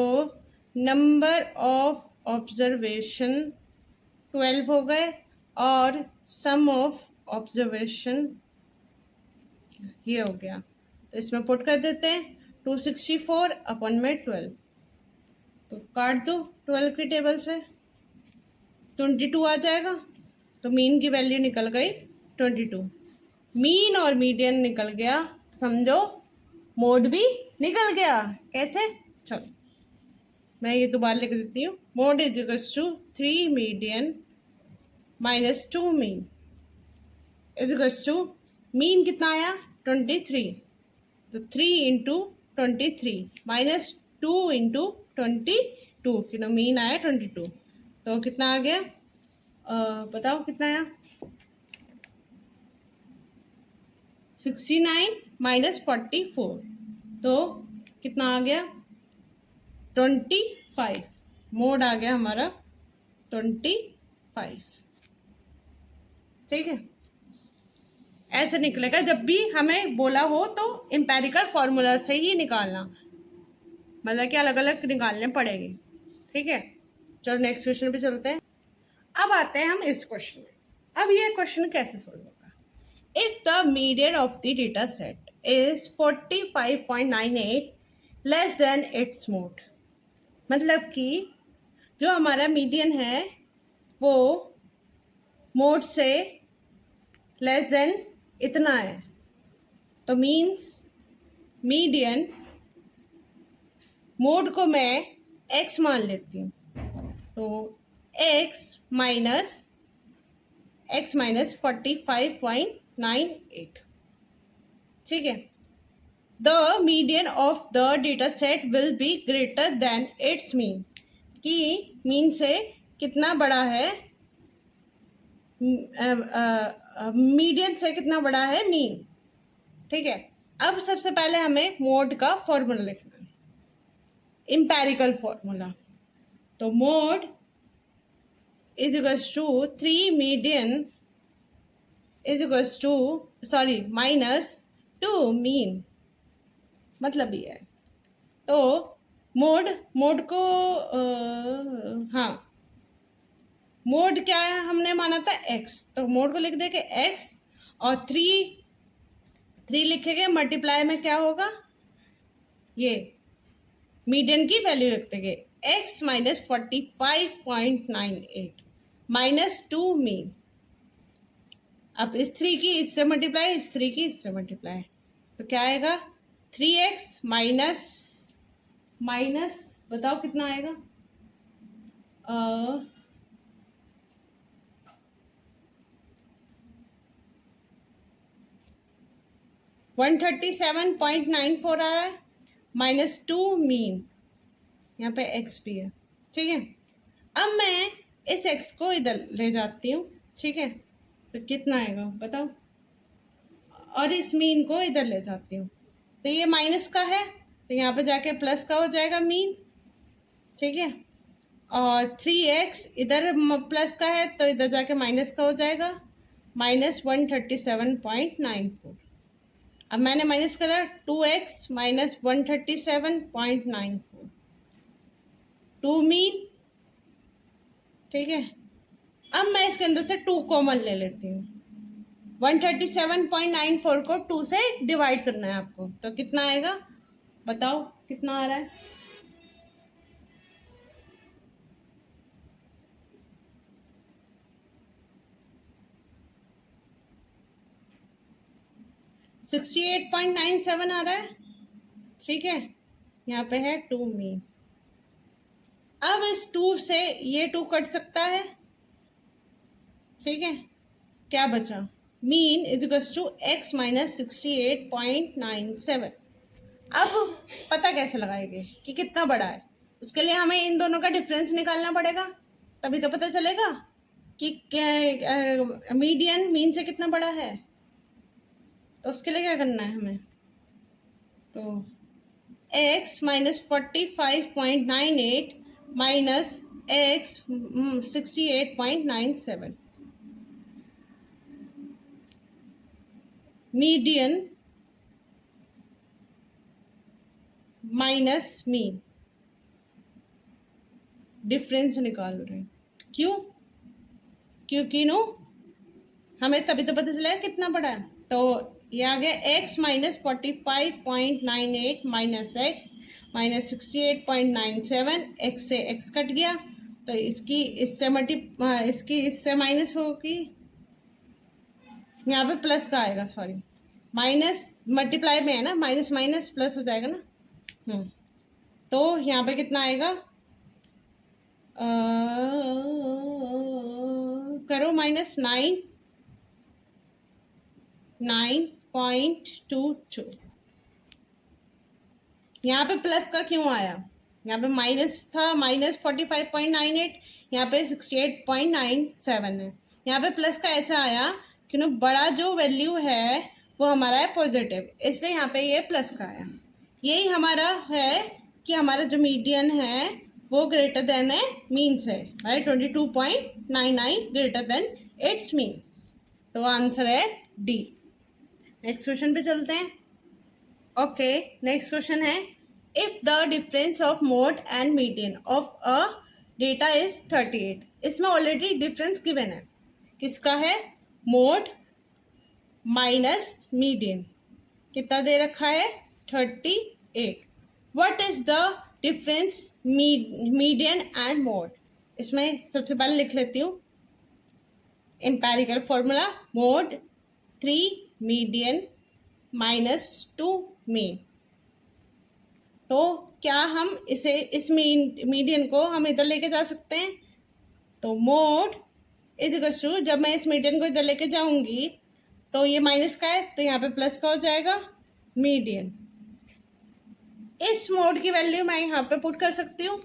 नंबर ऑफ ऑब्जर्वेशन 12 हो गए, और सम ऑफ ऑब्जर्वेशन ये हो गया। तो इसमें पुट कर देते हैं 264 अपॉन में 12। तो काट दो 12 की टेबल से, 22 आ जाएगा। तो मीन की वैल्यू निकल गई 22। मीन और मीडियन निकल गया, समझो मोड भी निकल गया। कैसे, चलो मैं ये दोबारा लिख देती हूँ। Mode is equals to 3 median minus 2 mean is equals to, mean कितना आया 23, तो 3 इंटू 23 माइनस 2 इंटू 22, क्यों मीन आया 22। तो कितना आ गया, बताओ कितना आया, 69 माइनस 44, तो कितना आ गया 25। मोड आ गया हमारा 25। ठीक है, ऐसे निकलेगा। जब भी हमें बोला हो तो एम्पेरिकल फॉर्मूला से ही निकालना, मतलब कि अलग अलग निकालने पड़ेंगे। ठीक है, चलो नेक्स्ट क्वेश्चन पे चलते हैं। अब आते हैं हम इस क्वेश्चन में। अब ये क्वेश्चन कैसे सोल्व होगा, if the median of the data set is 45.98, less than it's mode. मतलब कि जो हमारा मीडियन है वो मोड से लेस देन इतना है, तो मीन्स मीडियन मोड को मैं x मान लेती हूँ, तो x माइनस 45.98, ठीक है। The median of the data set will be greater than it's mean, कि मीन से कितना बड़ा है, मीडियन से कितना बड़ा है मीन, ठीक है। अब सबसे पहले हमें मोड का फॉर्मूला लिखना है, इम्पेरिकल फॉर्मूला। तो mode is equals to 3 median is equals to minus 2 mean, मतलब ये है। तो मोड को हाँ, मोड क्या है, हमने माना था x, तो मोड को लिख दे के x और 3 लिखेंगे, मल्टीप्लाई में क्या होगा, ये मीडियन की वैल्यू लिख देंगे, x माइनस 45.98 माइनस 2 मीन। अब इस 3 की इससे मल्टीप्लाई, इस 3 की इससे मल्टीप्लाई, तो क्या आएगा 3x माइनस बताओ कितना आएगा, 137.94 आ रहा है, माइनस 2 मीन, यहाँ पे x भी है, ठीक है। अब मैं इस x को इधर ले जाती हूँ, ठीक है, तो कितना आएगा बताओ, और इस मीन को इधर ले जाती हूँ, तो ये माइनस का है, तो यहाँ पे जाके प्लस का हो जाएगा मीन, ठीक है। और 3x इधर प्लस का है, तो इधर जाके माइनस का हो जाएगा, माइनस 137.94। अब मैंने माइनस करा 2x माइनस 137.94, 2 मीन, ठीक है। अब मैं इसके अंदर से 2 कॉमन ले लेती हूँ, 137.94 को 2 से डिवाइड करना है आपको, तो कितना आएगा बताओ, कितना आ रहा है, 68.97 आ रहा है, ठीक है। यहाँ पे है 2 मीन। अब इस 2 से ये 2 कट सकता है, ठीक है, क्या बचा, mean is equals to x minus 68.97। अब पता कैसे लगाएंगे कि कितना बड़ा है, उसके लिए हमें इन दोनों का डिफरेंस निकालना पड़ेगा, तभी तो पता चलेगा कि मीडियन मीन से कितना बड़ा है। तो उसके लिए क्या करना है हमें, तो x minus 45.98 minus x 68.97, median minus mean, difference निकाल रहे हैं, क्यों, क्योंकि नो हमें तभी तो पता चलेगा कितना बड़ा है। तो ये आ गया x minus 45.98 minus x minus 68.97, x से x कट गया, तो इसकी इससे माइनस होगी, यहाँ पे प्लस का आएगा, सॉरी माइनस मल्टीप्लाई में है ना, माइनस माइनस प्लस हो जाएगा ना, तो यहाँ पे कितना आएगा, करो माइनस 9.22। यहाँ पे प्लस का क्यों आया, यहाँ पे माइनस था, माइनस 45.98, यहाँ पे 68.97 है, यहाँ पे प्लस का ऐसा आया कि ना बड़ा जो वैल्यू है वो हमारा है पॉजिटिव, इसलिए यहाँ पे ये प्लस का आया। यही हमारा है कि हमारा जो मीडियन है वो ग्रेटर देन है मीन से, right, 22.99 greater than it's mean, तो आंसर है डी। नेक्स्ट क्वेश्चन पे चलते हैं। ओके, नेक्स्ट क्वेश्चन है, if the difference of mode and median of a data is 38। इसमें ऑलरेडी डिफरेंस गिवन है, किसका है, मोड माइनस मीडियन, कितना दे रखा है 38, what is the difference median and mode. इसमें सबसे पहले लिख लेती हूँ empirical formula, mode 3 median -2 mean. तो क्या हम इसे इस मीडियन को हम इधर लेके जा सकते हैं? तो मोड इज इक्वल्स टू, जब मैं इस मीडियन को इधर लेके जाऊंगी तो ये माइनस का है तो यहाँ पे प्लस का हो जाएगा मीडियन। इस मोड की वैल्यू मैं यहाँ पे पुट कर सकती हूँ,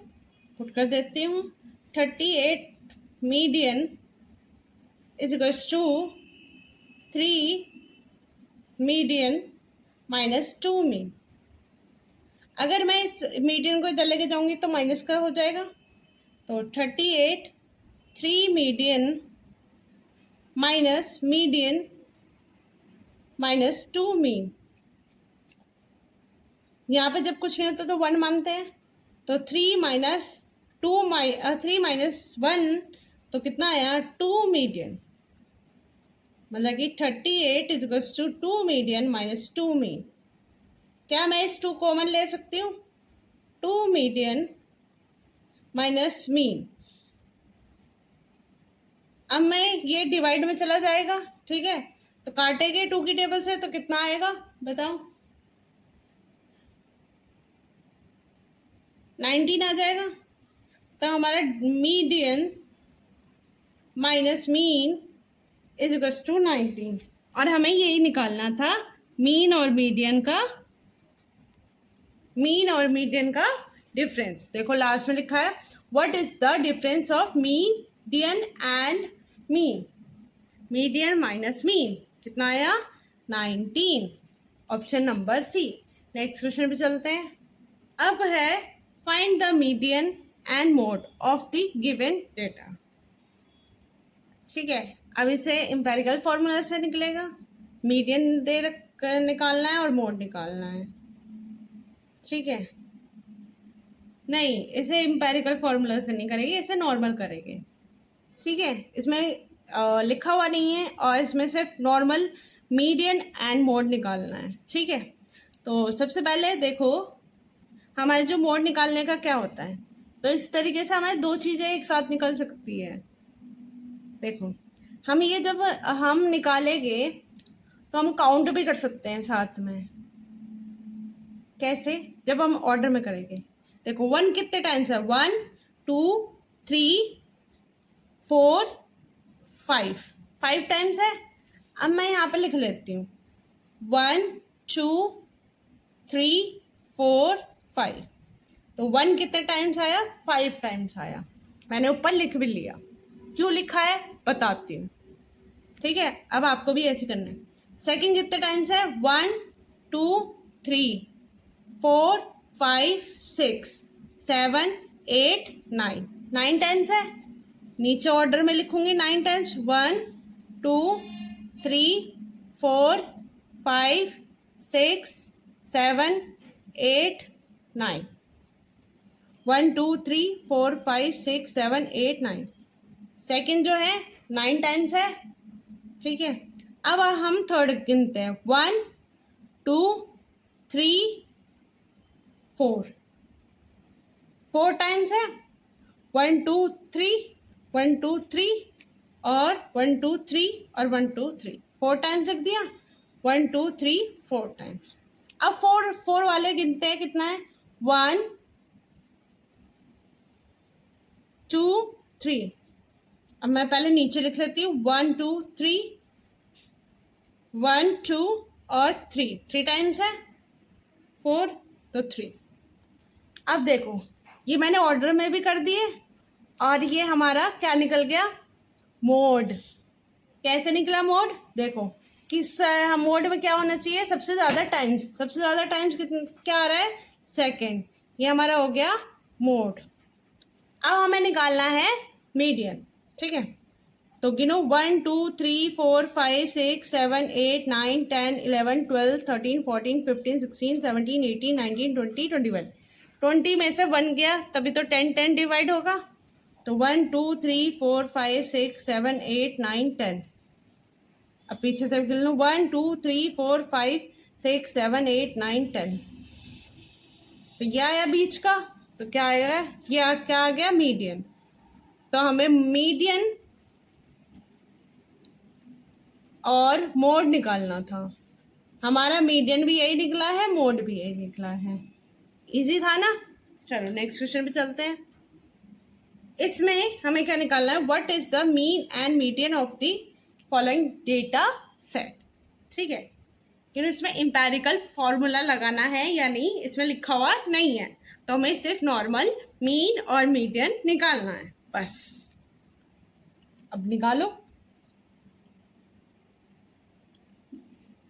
पुट कर देती हूँ। 38 median is equals to 3 median -2 mean. अगर मैं इस मीडियन को इधर लेके जाऊंगी तो माइनस का हो जाएगा, तो 38 3 मीडियन माइनस मीडियन -2 मीन। यहाँ पे जब कुछ नहीं होता तो 1 मानते हैं, तो 3 माइनस 1 तो कितना आया 2 मीडियन, मतलब कि 38 is equals to 2 median -2 mean. क्या मैं इस 2 कॉमन ले सकती हूँ? 2 मीडियन माइनस मीन। अब मैं ये डिवाइड में चला जाएगा, ठीक है, तो काटेंगे 2 की टेबल से तो कितना आएगा बताओ? 19 आ जाएगा। तो हमारा median minus mean is equals to 19, और हमें यही निकालना था मीन और मीडियन का डिफरेंस। देखो लास्ट में लिखा है what is the difference of median and mean. Median minus mean कितना आया 19, option number C. Next question पे चलते हैं। अब है find the median and mode of the given data. ठीक है, अब इसे एम्पेरिकल फॉर्मूला से निकलेगा। मीडियन निकालना है और मोड निकालना है, ठीक है। नहीं, इसे एम्पेरिकल फॉर्मूला से नहीं करेंगे, इसे नॉर्मल करेंगे, ठीक है। इसमें लिखा हुआ नहीं है और इसमें सिर्फ नॉर्मल मीडियन एंड मोड निकालना है, ठीक है। तो सबसे पहले देखो हमारे जो मोड निकालने का क्या होता है, तो इस तरीके से हमारे 2 चीज़ें एक साथ निकल सकती है। देखो हम ये जब हम निकालेंगे तो हम काउंट भी कर सकते हैं साथ में। कैसे? जब हम ऑर्डर में करेंगे। देखो 1 कितने टाइम्स है? 1 2 3 4 5 टाइम्स है। अब मैं यहाँ पे लिख लेती हूँ 1 2 3 4 5। तो 1 कितने टाइम्स आया? 5 टाइम्स आया। मैंने ऊपर लिख भी लिया, क्यों लिखा है बताती हूँ, ठीक है। अब आपको भी ऐसे करना है। सेकंड कितने टाइम्स है? 1 2 3 4 5 6 7 8 9 टाइम्स है। नीचे ऑर्डर में लिखूंगी 9 टाइम्स। 1 2 3 4 5 6 7 8 9। 1 2 3 4 5 6 7 8 9। सेकेंड जो है 9 टाइम्स है, ठीक है। अब हम थर्ड गिनते हैं 1 2 3 4 टाइम्स है। 1 2 3 1 2 3 और 1 2 3 और 1 2 3 4 टाइम्स लिख दिया। 1 2 3 4 टाइम्स। अब 4 वाले गिनते हैं कितना है? 1 2 3। अब मैं पहले नीचे लिख लेती हूँ 1 2 3 1 2 और 3 टाइम्स है। 4 तो 3। अब देखो ये मैंने ऑर्डर में भी कर दिए और ये हमारा क्या निकल गया? मोड। कैसे निकला मोड? देखो कि मोड में क्या होना चाहिए? सबसे ज़्यादा टाइम्स क्या आ रहा है? सेकेंड। ये हमारा हो गया मोड। अब हमें निकालना है मीडियन, ठीक है। तो गिनो 1 2 3 4 5 6 7 8 9 10 11 12 13 14 15 16 17 18 19 20 21। 20 में से 1 गया तभी तो 10 डिवाइड होगा। तो 1 2 3 4 5 6 7 8 9 10। अब पीछे से गिन लो 1 2 3 4 5 6 7 8 9 10। तो ये आया बीच का, तो क्या आएगा, ये क्या आ गया, मीडियन। तो हमें मीडियन और मोड निकालना था। हमारा मीडियन भी यही निकला है, मोड भी यही निकला है। इजी था ना। चलो नेक्स्ट क्वेश्चन पे चलते हैं। इसमें हमें क्या निकालना है, what is the mean and median of the following data set. ठीक है, लेकिन इसमें एम्पेरिकल फॉर्मूला लगाना है या नहीं, इसमें लिखा हुआ नहीं है, तो हमें सिर्फ नॉर्मल मीन और मीडियन निकालना है बस। अब निकालो।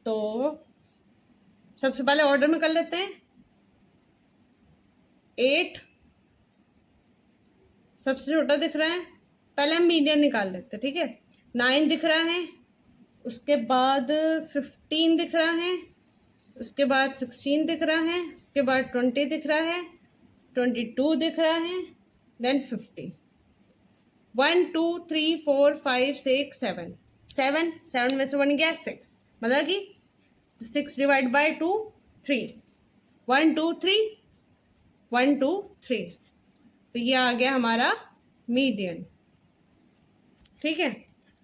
तो सबसे पहले ऑर्डर में कर लेते हैं। 8 सबसे छोटा दिख रहा है, पहले हम मीडियन निकाल लेते हैं। ठीक है, 9 दिख रहा है, उसके बाद 15 दिख रहा है, उसके बाद 16 दिख रहा है, उसके बाद 20 दिख रहा है, 22 दिख रहा है, देन 50। 1 2 3 4 5 6 7 7 में से बन गया 6, मतलब कि 6 डिवाइड बाय 2 3, 1 2 3 1 2 3, तो ये आ गया हमारा मीडियन। ठीक है,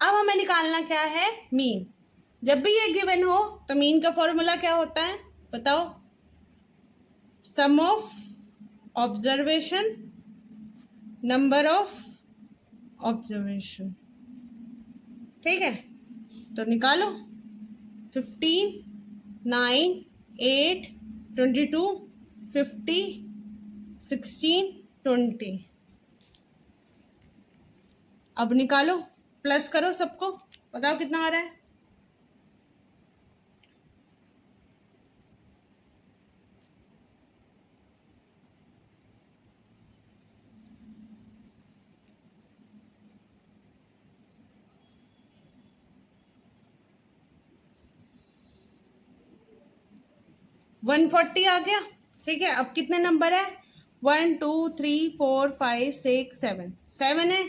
अब हमें निकालना क्या है, मीन। जब भी ये गिवन हो तो मीन का फॉर्मूला क्या होता है बताओ, sum of observation number of observation. ठीक है, तो निकालो। 15 9 8 22 50 16 20। अब निकालो, प्लस करो सबको, बताओ कितना आ रहा है। वन 140 आ गया। ठीक है, अब कितने नंबर है, 1 2 3 4 5 6 7 7 है,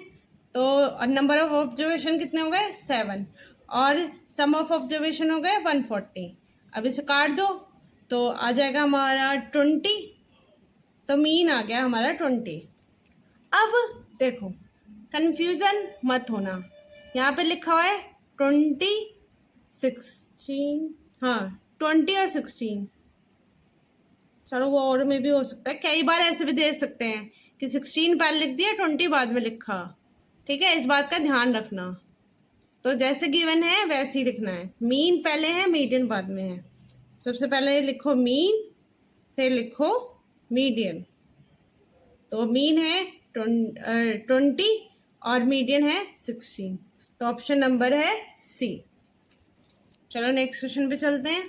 तो नंबर ऑफ ऑब्जर्वेशन कितने हो गए 7, और सम ऑफ ऑब्जर्वेशन हो गए 140। अब इसे काट दो तो आ जाएगा हमारा 20, तो मीन आ गया हमारा 20। अब देखो, कंफ्यूजन मत होना, यहाँ पे लिखा हुआ है 20 16, हाँ 20 और 16, चलो वो और में भी हो सकता है, कई बार ऐसे भी दे सकते हैं कि 16 पहले लिख दिया 20 बाद में लिखा। ठीक है, इस बात का ध्यान रखना। तो जैसे गिवन है वैसे ही लिखना है, मीन पहले है मीडियन बाद में है। सबसे पहले लिखो मीन, फिर लिखो मीडियन। तो मीन है 20 और मीडियन है 16, तो ऑप्शन नंबर है सी। चलो नेक्स्ट क्वेश्चन पे चलते हैं।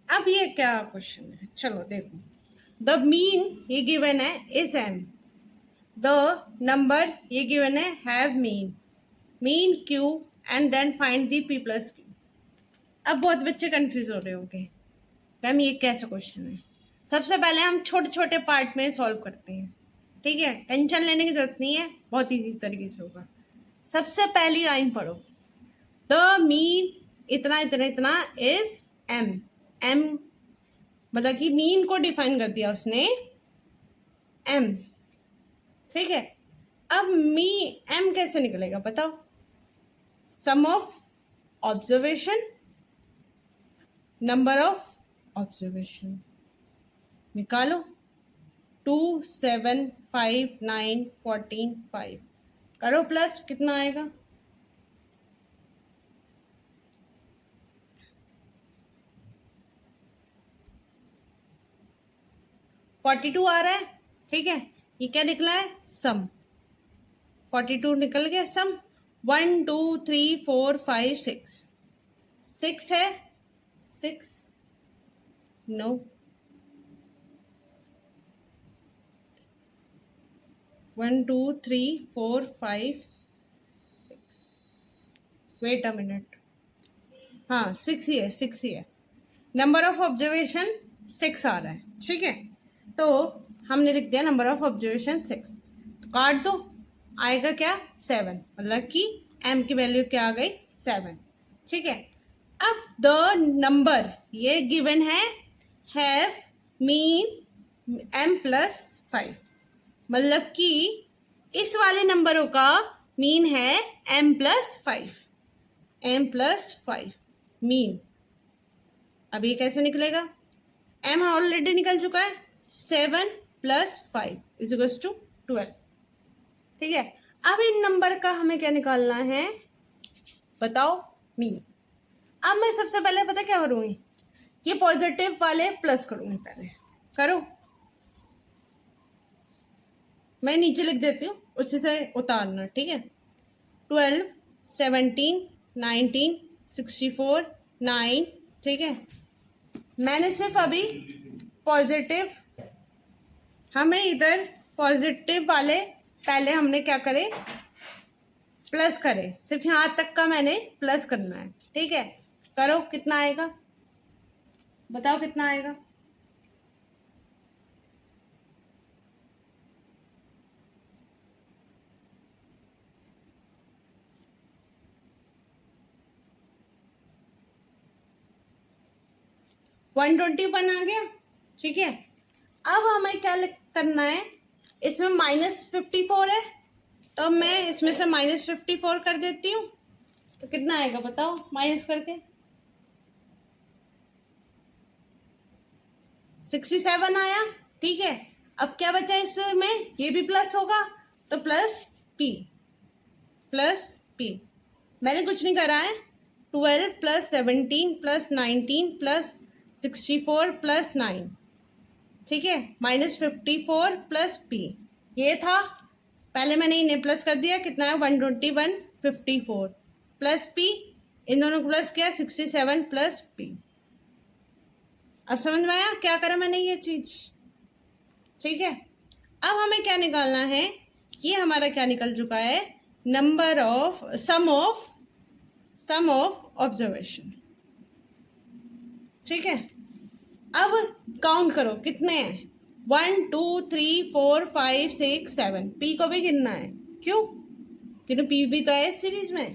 अब ये क्या क्वेश्चन है, चलो देखो। द मीन ये गिवन है इज एम, द नंबर ये गिवन है have mean Q and then find the P plus Q. अब बहुत बच्चे कंफ्यूज हो रहे होंगे, मैम ये कैसा क्वेश्चन है। सबसे पहले हम छोटे छोटे पार्ट में सॉल्व करते हैं। ठीक है, टेंशन लेने की जरूरत नहीं है, बहुत ईजी तरीके से होगा। सबसे पहली लाइन पढ़ो, द मीन इतना इतना इतना इज एम। एम मतलब कि मीन को डिफाइन कर दिया उसने एम। ठीक है, अब एम कैसे निकलेगा बताओ, sum of observation number of observation निकालो। 2 7 5 9 14 5 करो प्लस, कितना आएगा, 42 आ रहा है। ठीक है, ये क्या निकला है, सम 42 निकल गया सम। 1 2 3 4 5 6 6 है, 6 नो, 1 2 3 4 5 6, वेट अ मिनट, हाँ 6 ही है, 6 ही है। नंबर ऑफ ऑब्जर्वेशन 6 आ रहा है। ठीक है, तो हमने लिख दिया नंबर ऑफ ऑब्जर्वेशन 6, तो काट दो, आएगा क्या 7, मतलब कि m की वैल्यू क्या आ गई 7। ठीक है, अब द नंबर ये गिवन है हैव मीन m+5, मतलब कि इस वाले नंबरों का मीन है m+5, m+5 मीन। अब ये कैसे निकलेगा? m ऑलरेडी निकल चुका है, 7 + 5 = 12। ठीक है, अब इन नंबर का हमें क्या निकालना है, बताओ, मीन। अब मैं सबसे पहले पता क्या करूँगी, ये पॉजिटिव वाले प्लस करूँगी, पहले करो, मैं नीचे लिख देती हूँ, उसी से उतारना। ठीक है, 12, 17, 19, 64, 9। ठीक है, मैंने सिर्फ अभी पॉजिटिव, हमें इधर पॉजिटिव वाले पहले हमने क्या करे, प्लस करे, सिर्फ यहाँ तक का मैंने प्लस करना है। ठीक है, करो, कितना आएगा, बताओ कितना आएगा। $121 आ गया। ठीक है, अब हमें क्या करना है, इसमें -54 है, तो मैं इसमें से -54 कर देती हूँ, तो कितना आएगा बताओ, माइनस करके 67 आया। ठीक है, अब क्या बचा इसमें, ये भी प्लस होगा, तो प्लस पी, मैंने कुछ नहीं करा है। 12 + 17 + 19 + 64 + 9। ठीक है, -54 + p, ये था, पहले मैंने इन्हें प्लस कर दिया, कितना है 121, 54 + p, इन दोनों को प्लस किया 67 + p। अब समझ में आया क्या करा मैंने ये चीज। ठीक है, अब हमें क्या निकालना है, ये हमारा क्या निकल चुका है, सम ऑफ ऑब्जर्वेशन। ठीक है, अब काउंट करो कितने हैं, 1 2 3 4 5 6 7, पी को भी गिनना है, क्यों, क्योंकि पी भी तो है इस सीरीज में।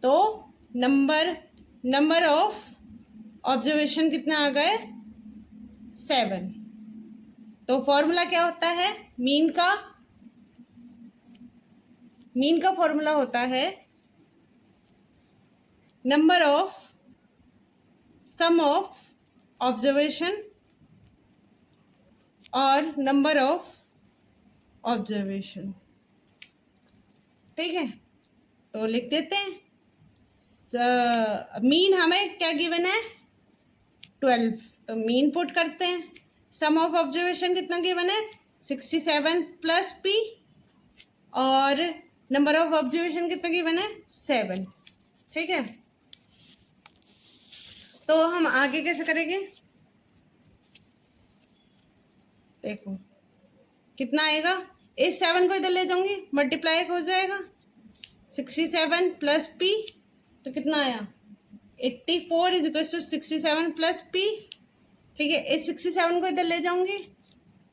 तो नंबर ऑफ ऑब्जर्वेशन कितने आ गए, 7। तो फॉर्मूला क्या होता है, मीन का फॉर्मूला होता है सम ऑफ ऑब्जर्वेशन और नंबर ऑफ ऑब्जर्वेशन। ठीक है, तो लिख देते हैं, मीन हमें क्या गिवन है, 12, तो मीन पुट करते हैं। सम ऑफ ऑब्जर्वेशन कितना गिवन है, 67 + p, और नंबर ऑफ ऑब्जर्वेशन कितना गिवन है, 7। ठीक है, तो हम आगे कैसे करेंगे, देखो कितना आएगा, इस 7 को इधर ले जाऊंगी, मल्टीप्लाई हो जाएगा, 67 + p, तो कितना आया 84 = 67 + p। ठीक है, इस 67 को इधर ले जाऊंगी,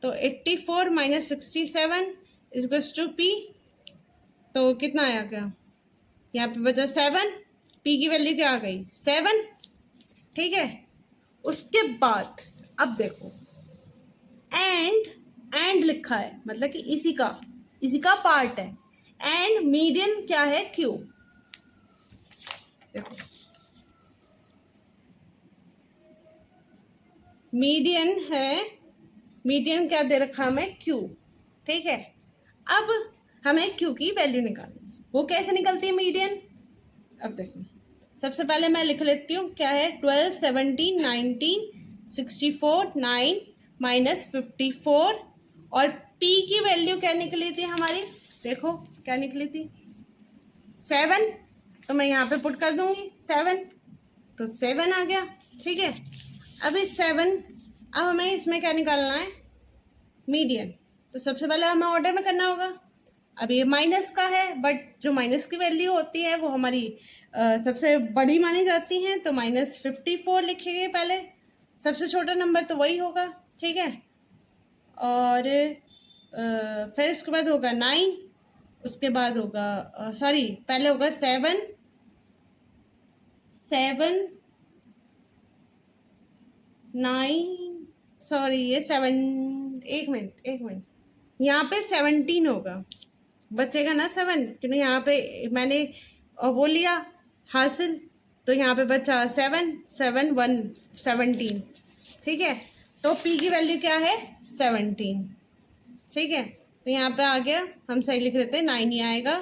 तो 84 - 67 = p, तो कितना आया, क्या यहाँ पे बचा 7, p की वैल्यू क्या आ गई, 7। ठीक है, उसके बाद अब देखो, एंड लिखा है, मतलब कि इसी का पार्ट है, एंड मीडियन क्या है, क्यू। देखो मीडियन क्या दे रखा हमें, क्यू। ठीक है, अब हमें क्यू की वैल्यू निकालनी है, वो कैसे निकलती है मीडियन। अब देखो, सबसे पहले मैं लिख लेती हूँ, क्या है 12 17 19 64 9 -54, और p की वैल्यू क्या निकली थी हमारी, देखो क्या निकली थी, 7, तो मैं यहाँ पे पुट कर दूंगी 7, तो 7 आ गया। ठीक है, अब इस 7, अब हमें इसमें क्या निकालना है, मीडियन। तो सबसे पहले हमें ऑर्डर में करना होगा, अब ये माइनस का है, बट जो माइनस की वैल्यू होती है वो हमारी सबसे बड़ी मानी जाती हैं, तो -54 लिखेंगे पहले, सबसे छोटा नंबर तो वही होगा। ठीक है, और फिर उसके बाद होगा 9, उसके बाद होगा पहले होगा 7 9 सॉरी ये 7, एक मिनट, यहाँ पे 17 होगा, बचेगा ना 7, क्योंकि यहाँ पे मैंने वो लिया हासिल, तो यहाँ पे बचा 7, 7 1 17। ठीक है, तो P की वैल्यू क्या है 17। ठीक है, तो यहाँ पे आ गया, हम सही लिख लेते हैं, 9 ही आएगा।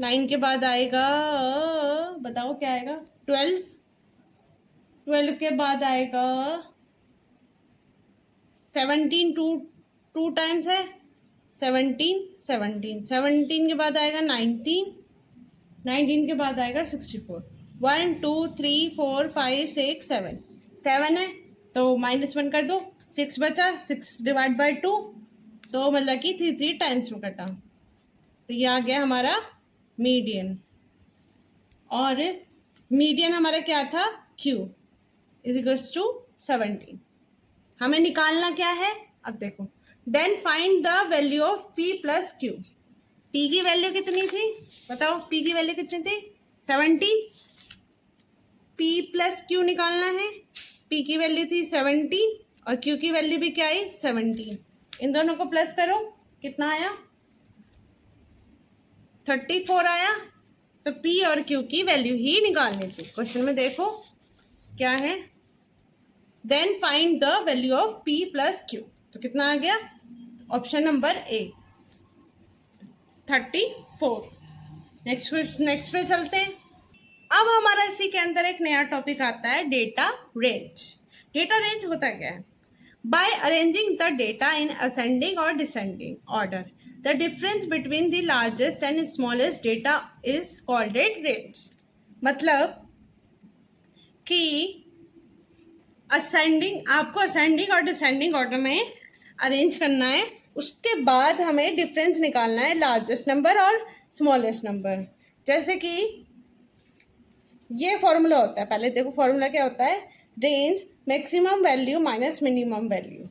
9 के बाद आएगा, बताओ क्या आएगा, 12। 12 के बाद आएगा 17, टू टाइम्स है 17, 17, 17 के बाद आएगा 19, 19 के बाद आएगा 64। 1 2 3 4 5 6 7, 7 है तो -1 कर दो, 6 बचा, 6 डिवाइड बाई 2, तो मतलब कि 3 टाइम्स में कटा, तो ये आ गया हमारा मीडियन। और मीडियन हमारा क्या था, Q इज इक्वल्स टू 17। हमें निकालना क्या है, अब देखो, then find the value of P plus Q। P की वैल्यू कितनी थी, बताओ P की वैल्यू कितनी थी 17, P प्लस Q निकालना है। P की वैल्यू थी 17 और Q की वैल्यू भी क्या आई 17, इन दोनों को प्लस करो, कितना आया 34 आया। तो P और Q की वैल्यू ही निकालनी थी। क्वेश्चन में देखो क्या है, then find the value of P plus Q, तो कितना आ गया, ऑप्शन नंबर A 34। नेक्स्ट पे चलते हैं। अब हमारा इसी के अंदर एक नया टॉपिक आता है, डेटा रेंज। डेटा रेंज होता क्या है, by arranging the data in ascending और descending order the difference between the largest and smallest data is called it range. मतलब कि आपको असेंडिंग और डिसेंडिंग ऑर्डर में अरेंज करना है, उसके बाद हमें डिफरेंस निकालना है लार्जेस्ट नंबर और स्मॉलेस्ट नंबर। जैसे कि ये फॉर्मूला होता है, पहले देखो फॉर्मूला क्या होता है, range maximum value minus minimum value,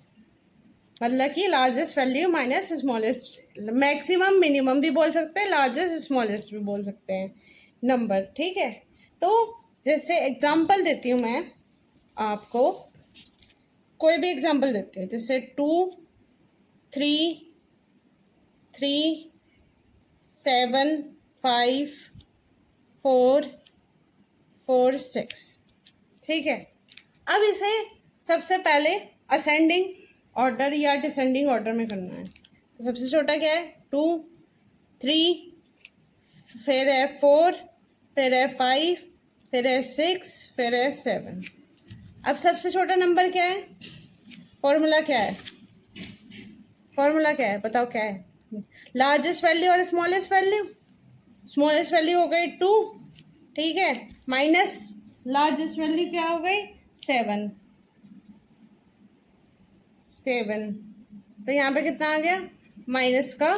मतलब कि largest value minus smallest, maximum minimum भी बोल सकते हैं, लार्जेस्ट स्मॉलेस्ट भी बोल सकते हैं नंबर। ठीक है, तो जैसे एग्जांपल देती हूँ मैं आपको, कोई भी एग्जांपल देती हूँ, जैसे 2 3 3 7 5 4 4 6। ठीक है, अब इसे सबसे पहले असेंडिंग ऑर्डर या डिसेंडिंग ऑर्डर में करना है। तो सबसे छोटा क्या है 2 3, फिर है 4, फिर है 5, फिर है 6, फिर है 7। अब सबसे छोटा नंबर क्या है, फॉर्मूला क्या है, फॉर्मूला क्या है बताओ क्या है, लार्जेस्ट वैल्यू और स्मॉलेस्ट वैल्यू। स्मॉलेस्ट वैल्यू हो गई 2, ठीक है, माइनस लार्जेस्ट वैल्यू क्या हो गई 7। तो यहाँ पे कितना आ गया माइनस का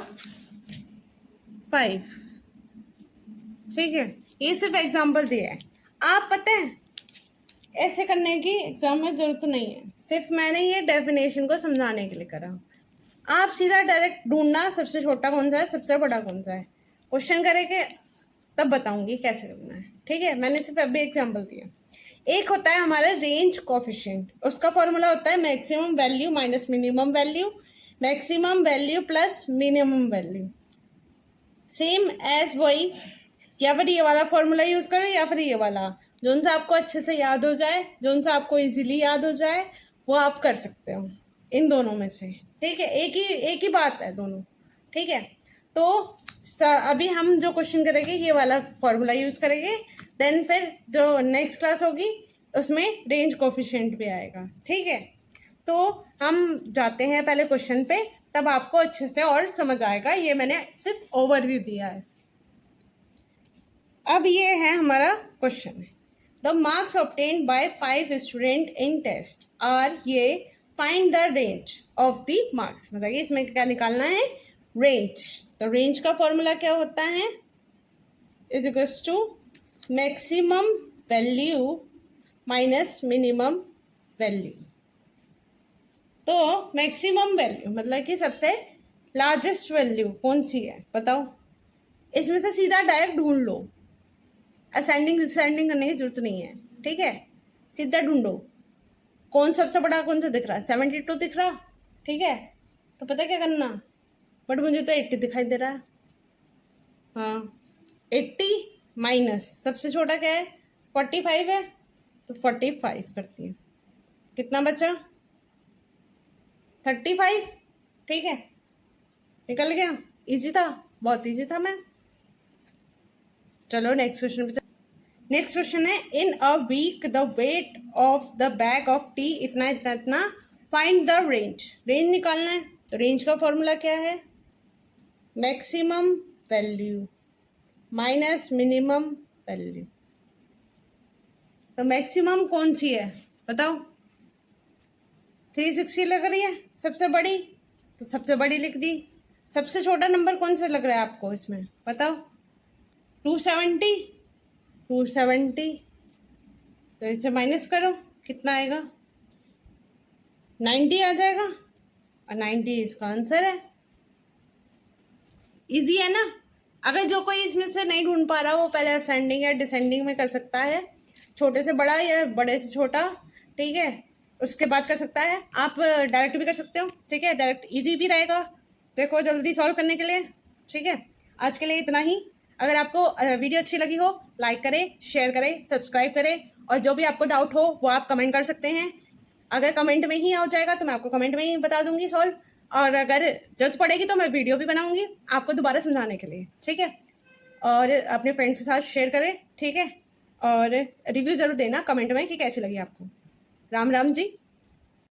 5। ठीक है, ये सिर्फ एग्जांपल दिया है, आप पता है ऐसे करने की एग्जाम में ज़रूरत नहीं है, सिर्फ मैंने ये डेफिनेशन को समझाने के लिए करा। आप सीधा डायरेक्ट ढूंढना सबसे छोटा कौन सा है सबसे बड़ा कौन सा है, क्वेश्चन करेंगे तब बताऊंगी कैसे करना है। ठीक है, मैंने सिर्फ अभी एग्जांपल दिया। एक होता है हमारा रेंज कोफिशिएंट, उसका फॉर्मूला होता है maximum value minus minimum value, maximum value plus minimum value, same as वही, या फिर ये वाला फॉर्मूला यूज़ करो या फिर ये वाला, जो सा आपको अच्छे से याद हो जाए, जो सा आपको इजीली याद हो जाए वो आप कर सकते हो इन दोनों में से। ठीक है, एक ही बात है दोनों। ठीक है, तो अभी हम जो क्वेश्चन करेंगे ये वाला फॉर्मूला यूज़ करेंगे, देन फिर जो नेक्स्ट क्लास होगी उसमें रेंज कोफिशिएंट भी आएगा। ठीक है, तो हम जाते हैं पहले क्वेश्चन पे, तब आपको अच्छे से और समझ आएगा, ये मैंने सिर्फ ओवरव्यू दिया है। अब ये है हमारा question, the marks obtained by 5 student in test are, ये find the range of the marks, मतलब इसमें क्या निकालना है रेंज। तो रेंज का फॉर्मूला क्या होता है, is equals to maximum value minus minimum value. तो मैक्सिमम वैल्यू मतलब कि सबसे लार्जेस्ट वैल्यू कौन सी है बताओ, इसमें से सीधा डायरेक्ट ढूंढ लो, असेंडिंग डिसेंडिंग करने की जरूरत नहीं है। ठीक है, सीधा ढूंढो कौन सबसे बड़ा कौन सा दिख रहा है? 72 दिख रहा, ठीक है। तो पता क्या करना, बट मुझे तो 80 दिखाई दे रहा है। हाँ, 80 माइनस सबसे छोटा क्या है? 45 है, तो 45 करती है। कितना बचा? 35, ठीक है। निकल गया, इजी था, बहुत इजी था मैं। चलो नेक्स्ट क्वेश्चन पे। नेक्स्ट क्वेश्चन है, in a week the weight of the bag of tea इतना इतना इतना, फाइंड द रेंज। रेंज निकालना है, तो रेंज का फॉर्मूला क्या है? Maximum value minus minimum value. तो मैक्सिमम कौन सी है बताओ? 360 लग रही है सबसे बड़ी, तो सबसे बड़ी लिख दी। सबसे छोटा नंबर कौन सा लग रहा है आपको इसमें बताओ? 270, 270, तो इसे माइनस करो, कितना आएगा? 90 आ जाएगा, और 90 इसका आंसर है। इजी है ना? अगर जो कोई इसमें से नहीं ढूंढ पा रहा वो पहले असेंडिंग या डिसेंडिंग में कर सकता है, छोटे से बड़ा या बड़े से छोटा, ठीक है। उसके बाद कर सकता है, आप डायरेक्ट भी कर सकते हो, ठीक है। डायरेक्ट इजी भी रहेगा, देखो जल्दी सॉल्व करने के लिए, ठीक है। आज के लिए इतना ही। अगर आपको वीडियो अच्छी लगी हो, लाइक करें, शेयर करें, सब्सक्राइब करें, और जो भी आपको डाउट हो वो आप कमेंट कर सकते हैं। अगर कमेंट में ही आ जाएगा तो मैं आपको कमेंट में ही बता दूंगी सॉल्व, और अगर जरूरत पड़ेगी तो मैं वीडियो भी बनाऊंगी आपको दोबारा समझाने के लिए, ठीक है। और अपने फ्रेंड्स के साथ शेयर करें, ठीक है। और रिव्यू ज़रूर देना कमेंट में कि कैसी लगी आपको। राम राम जी।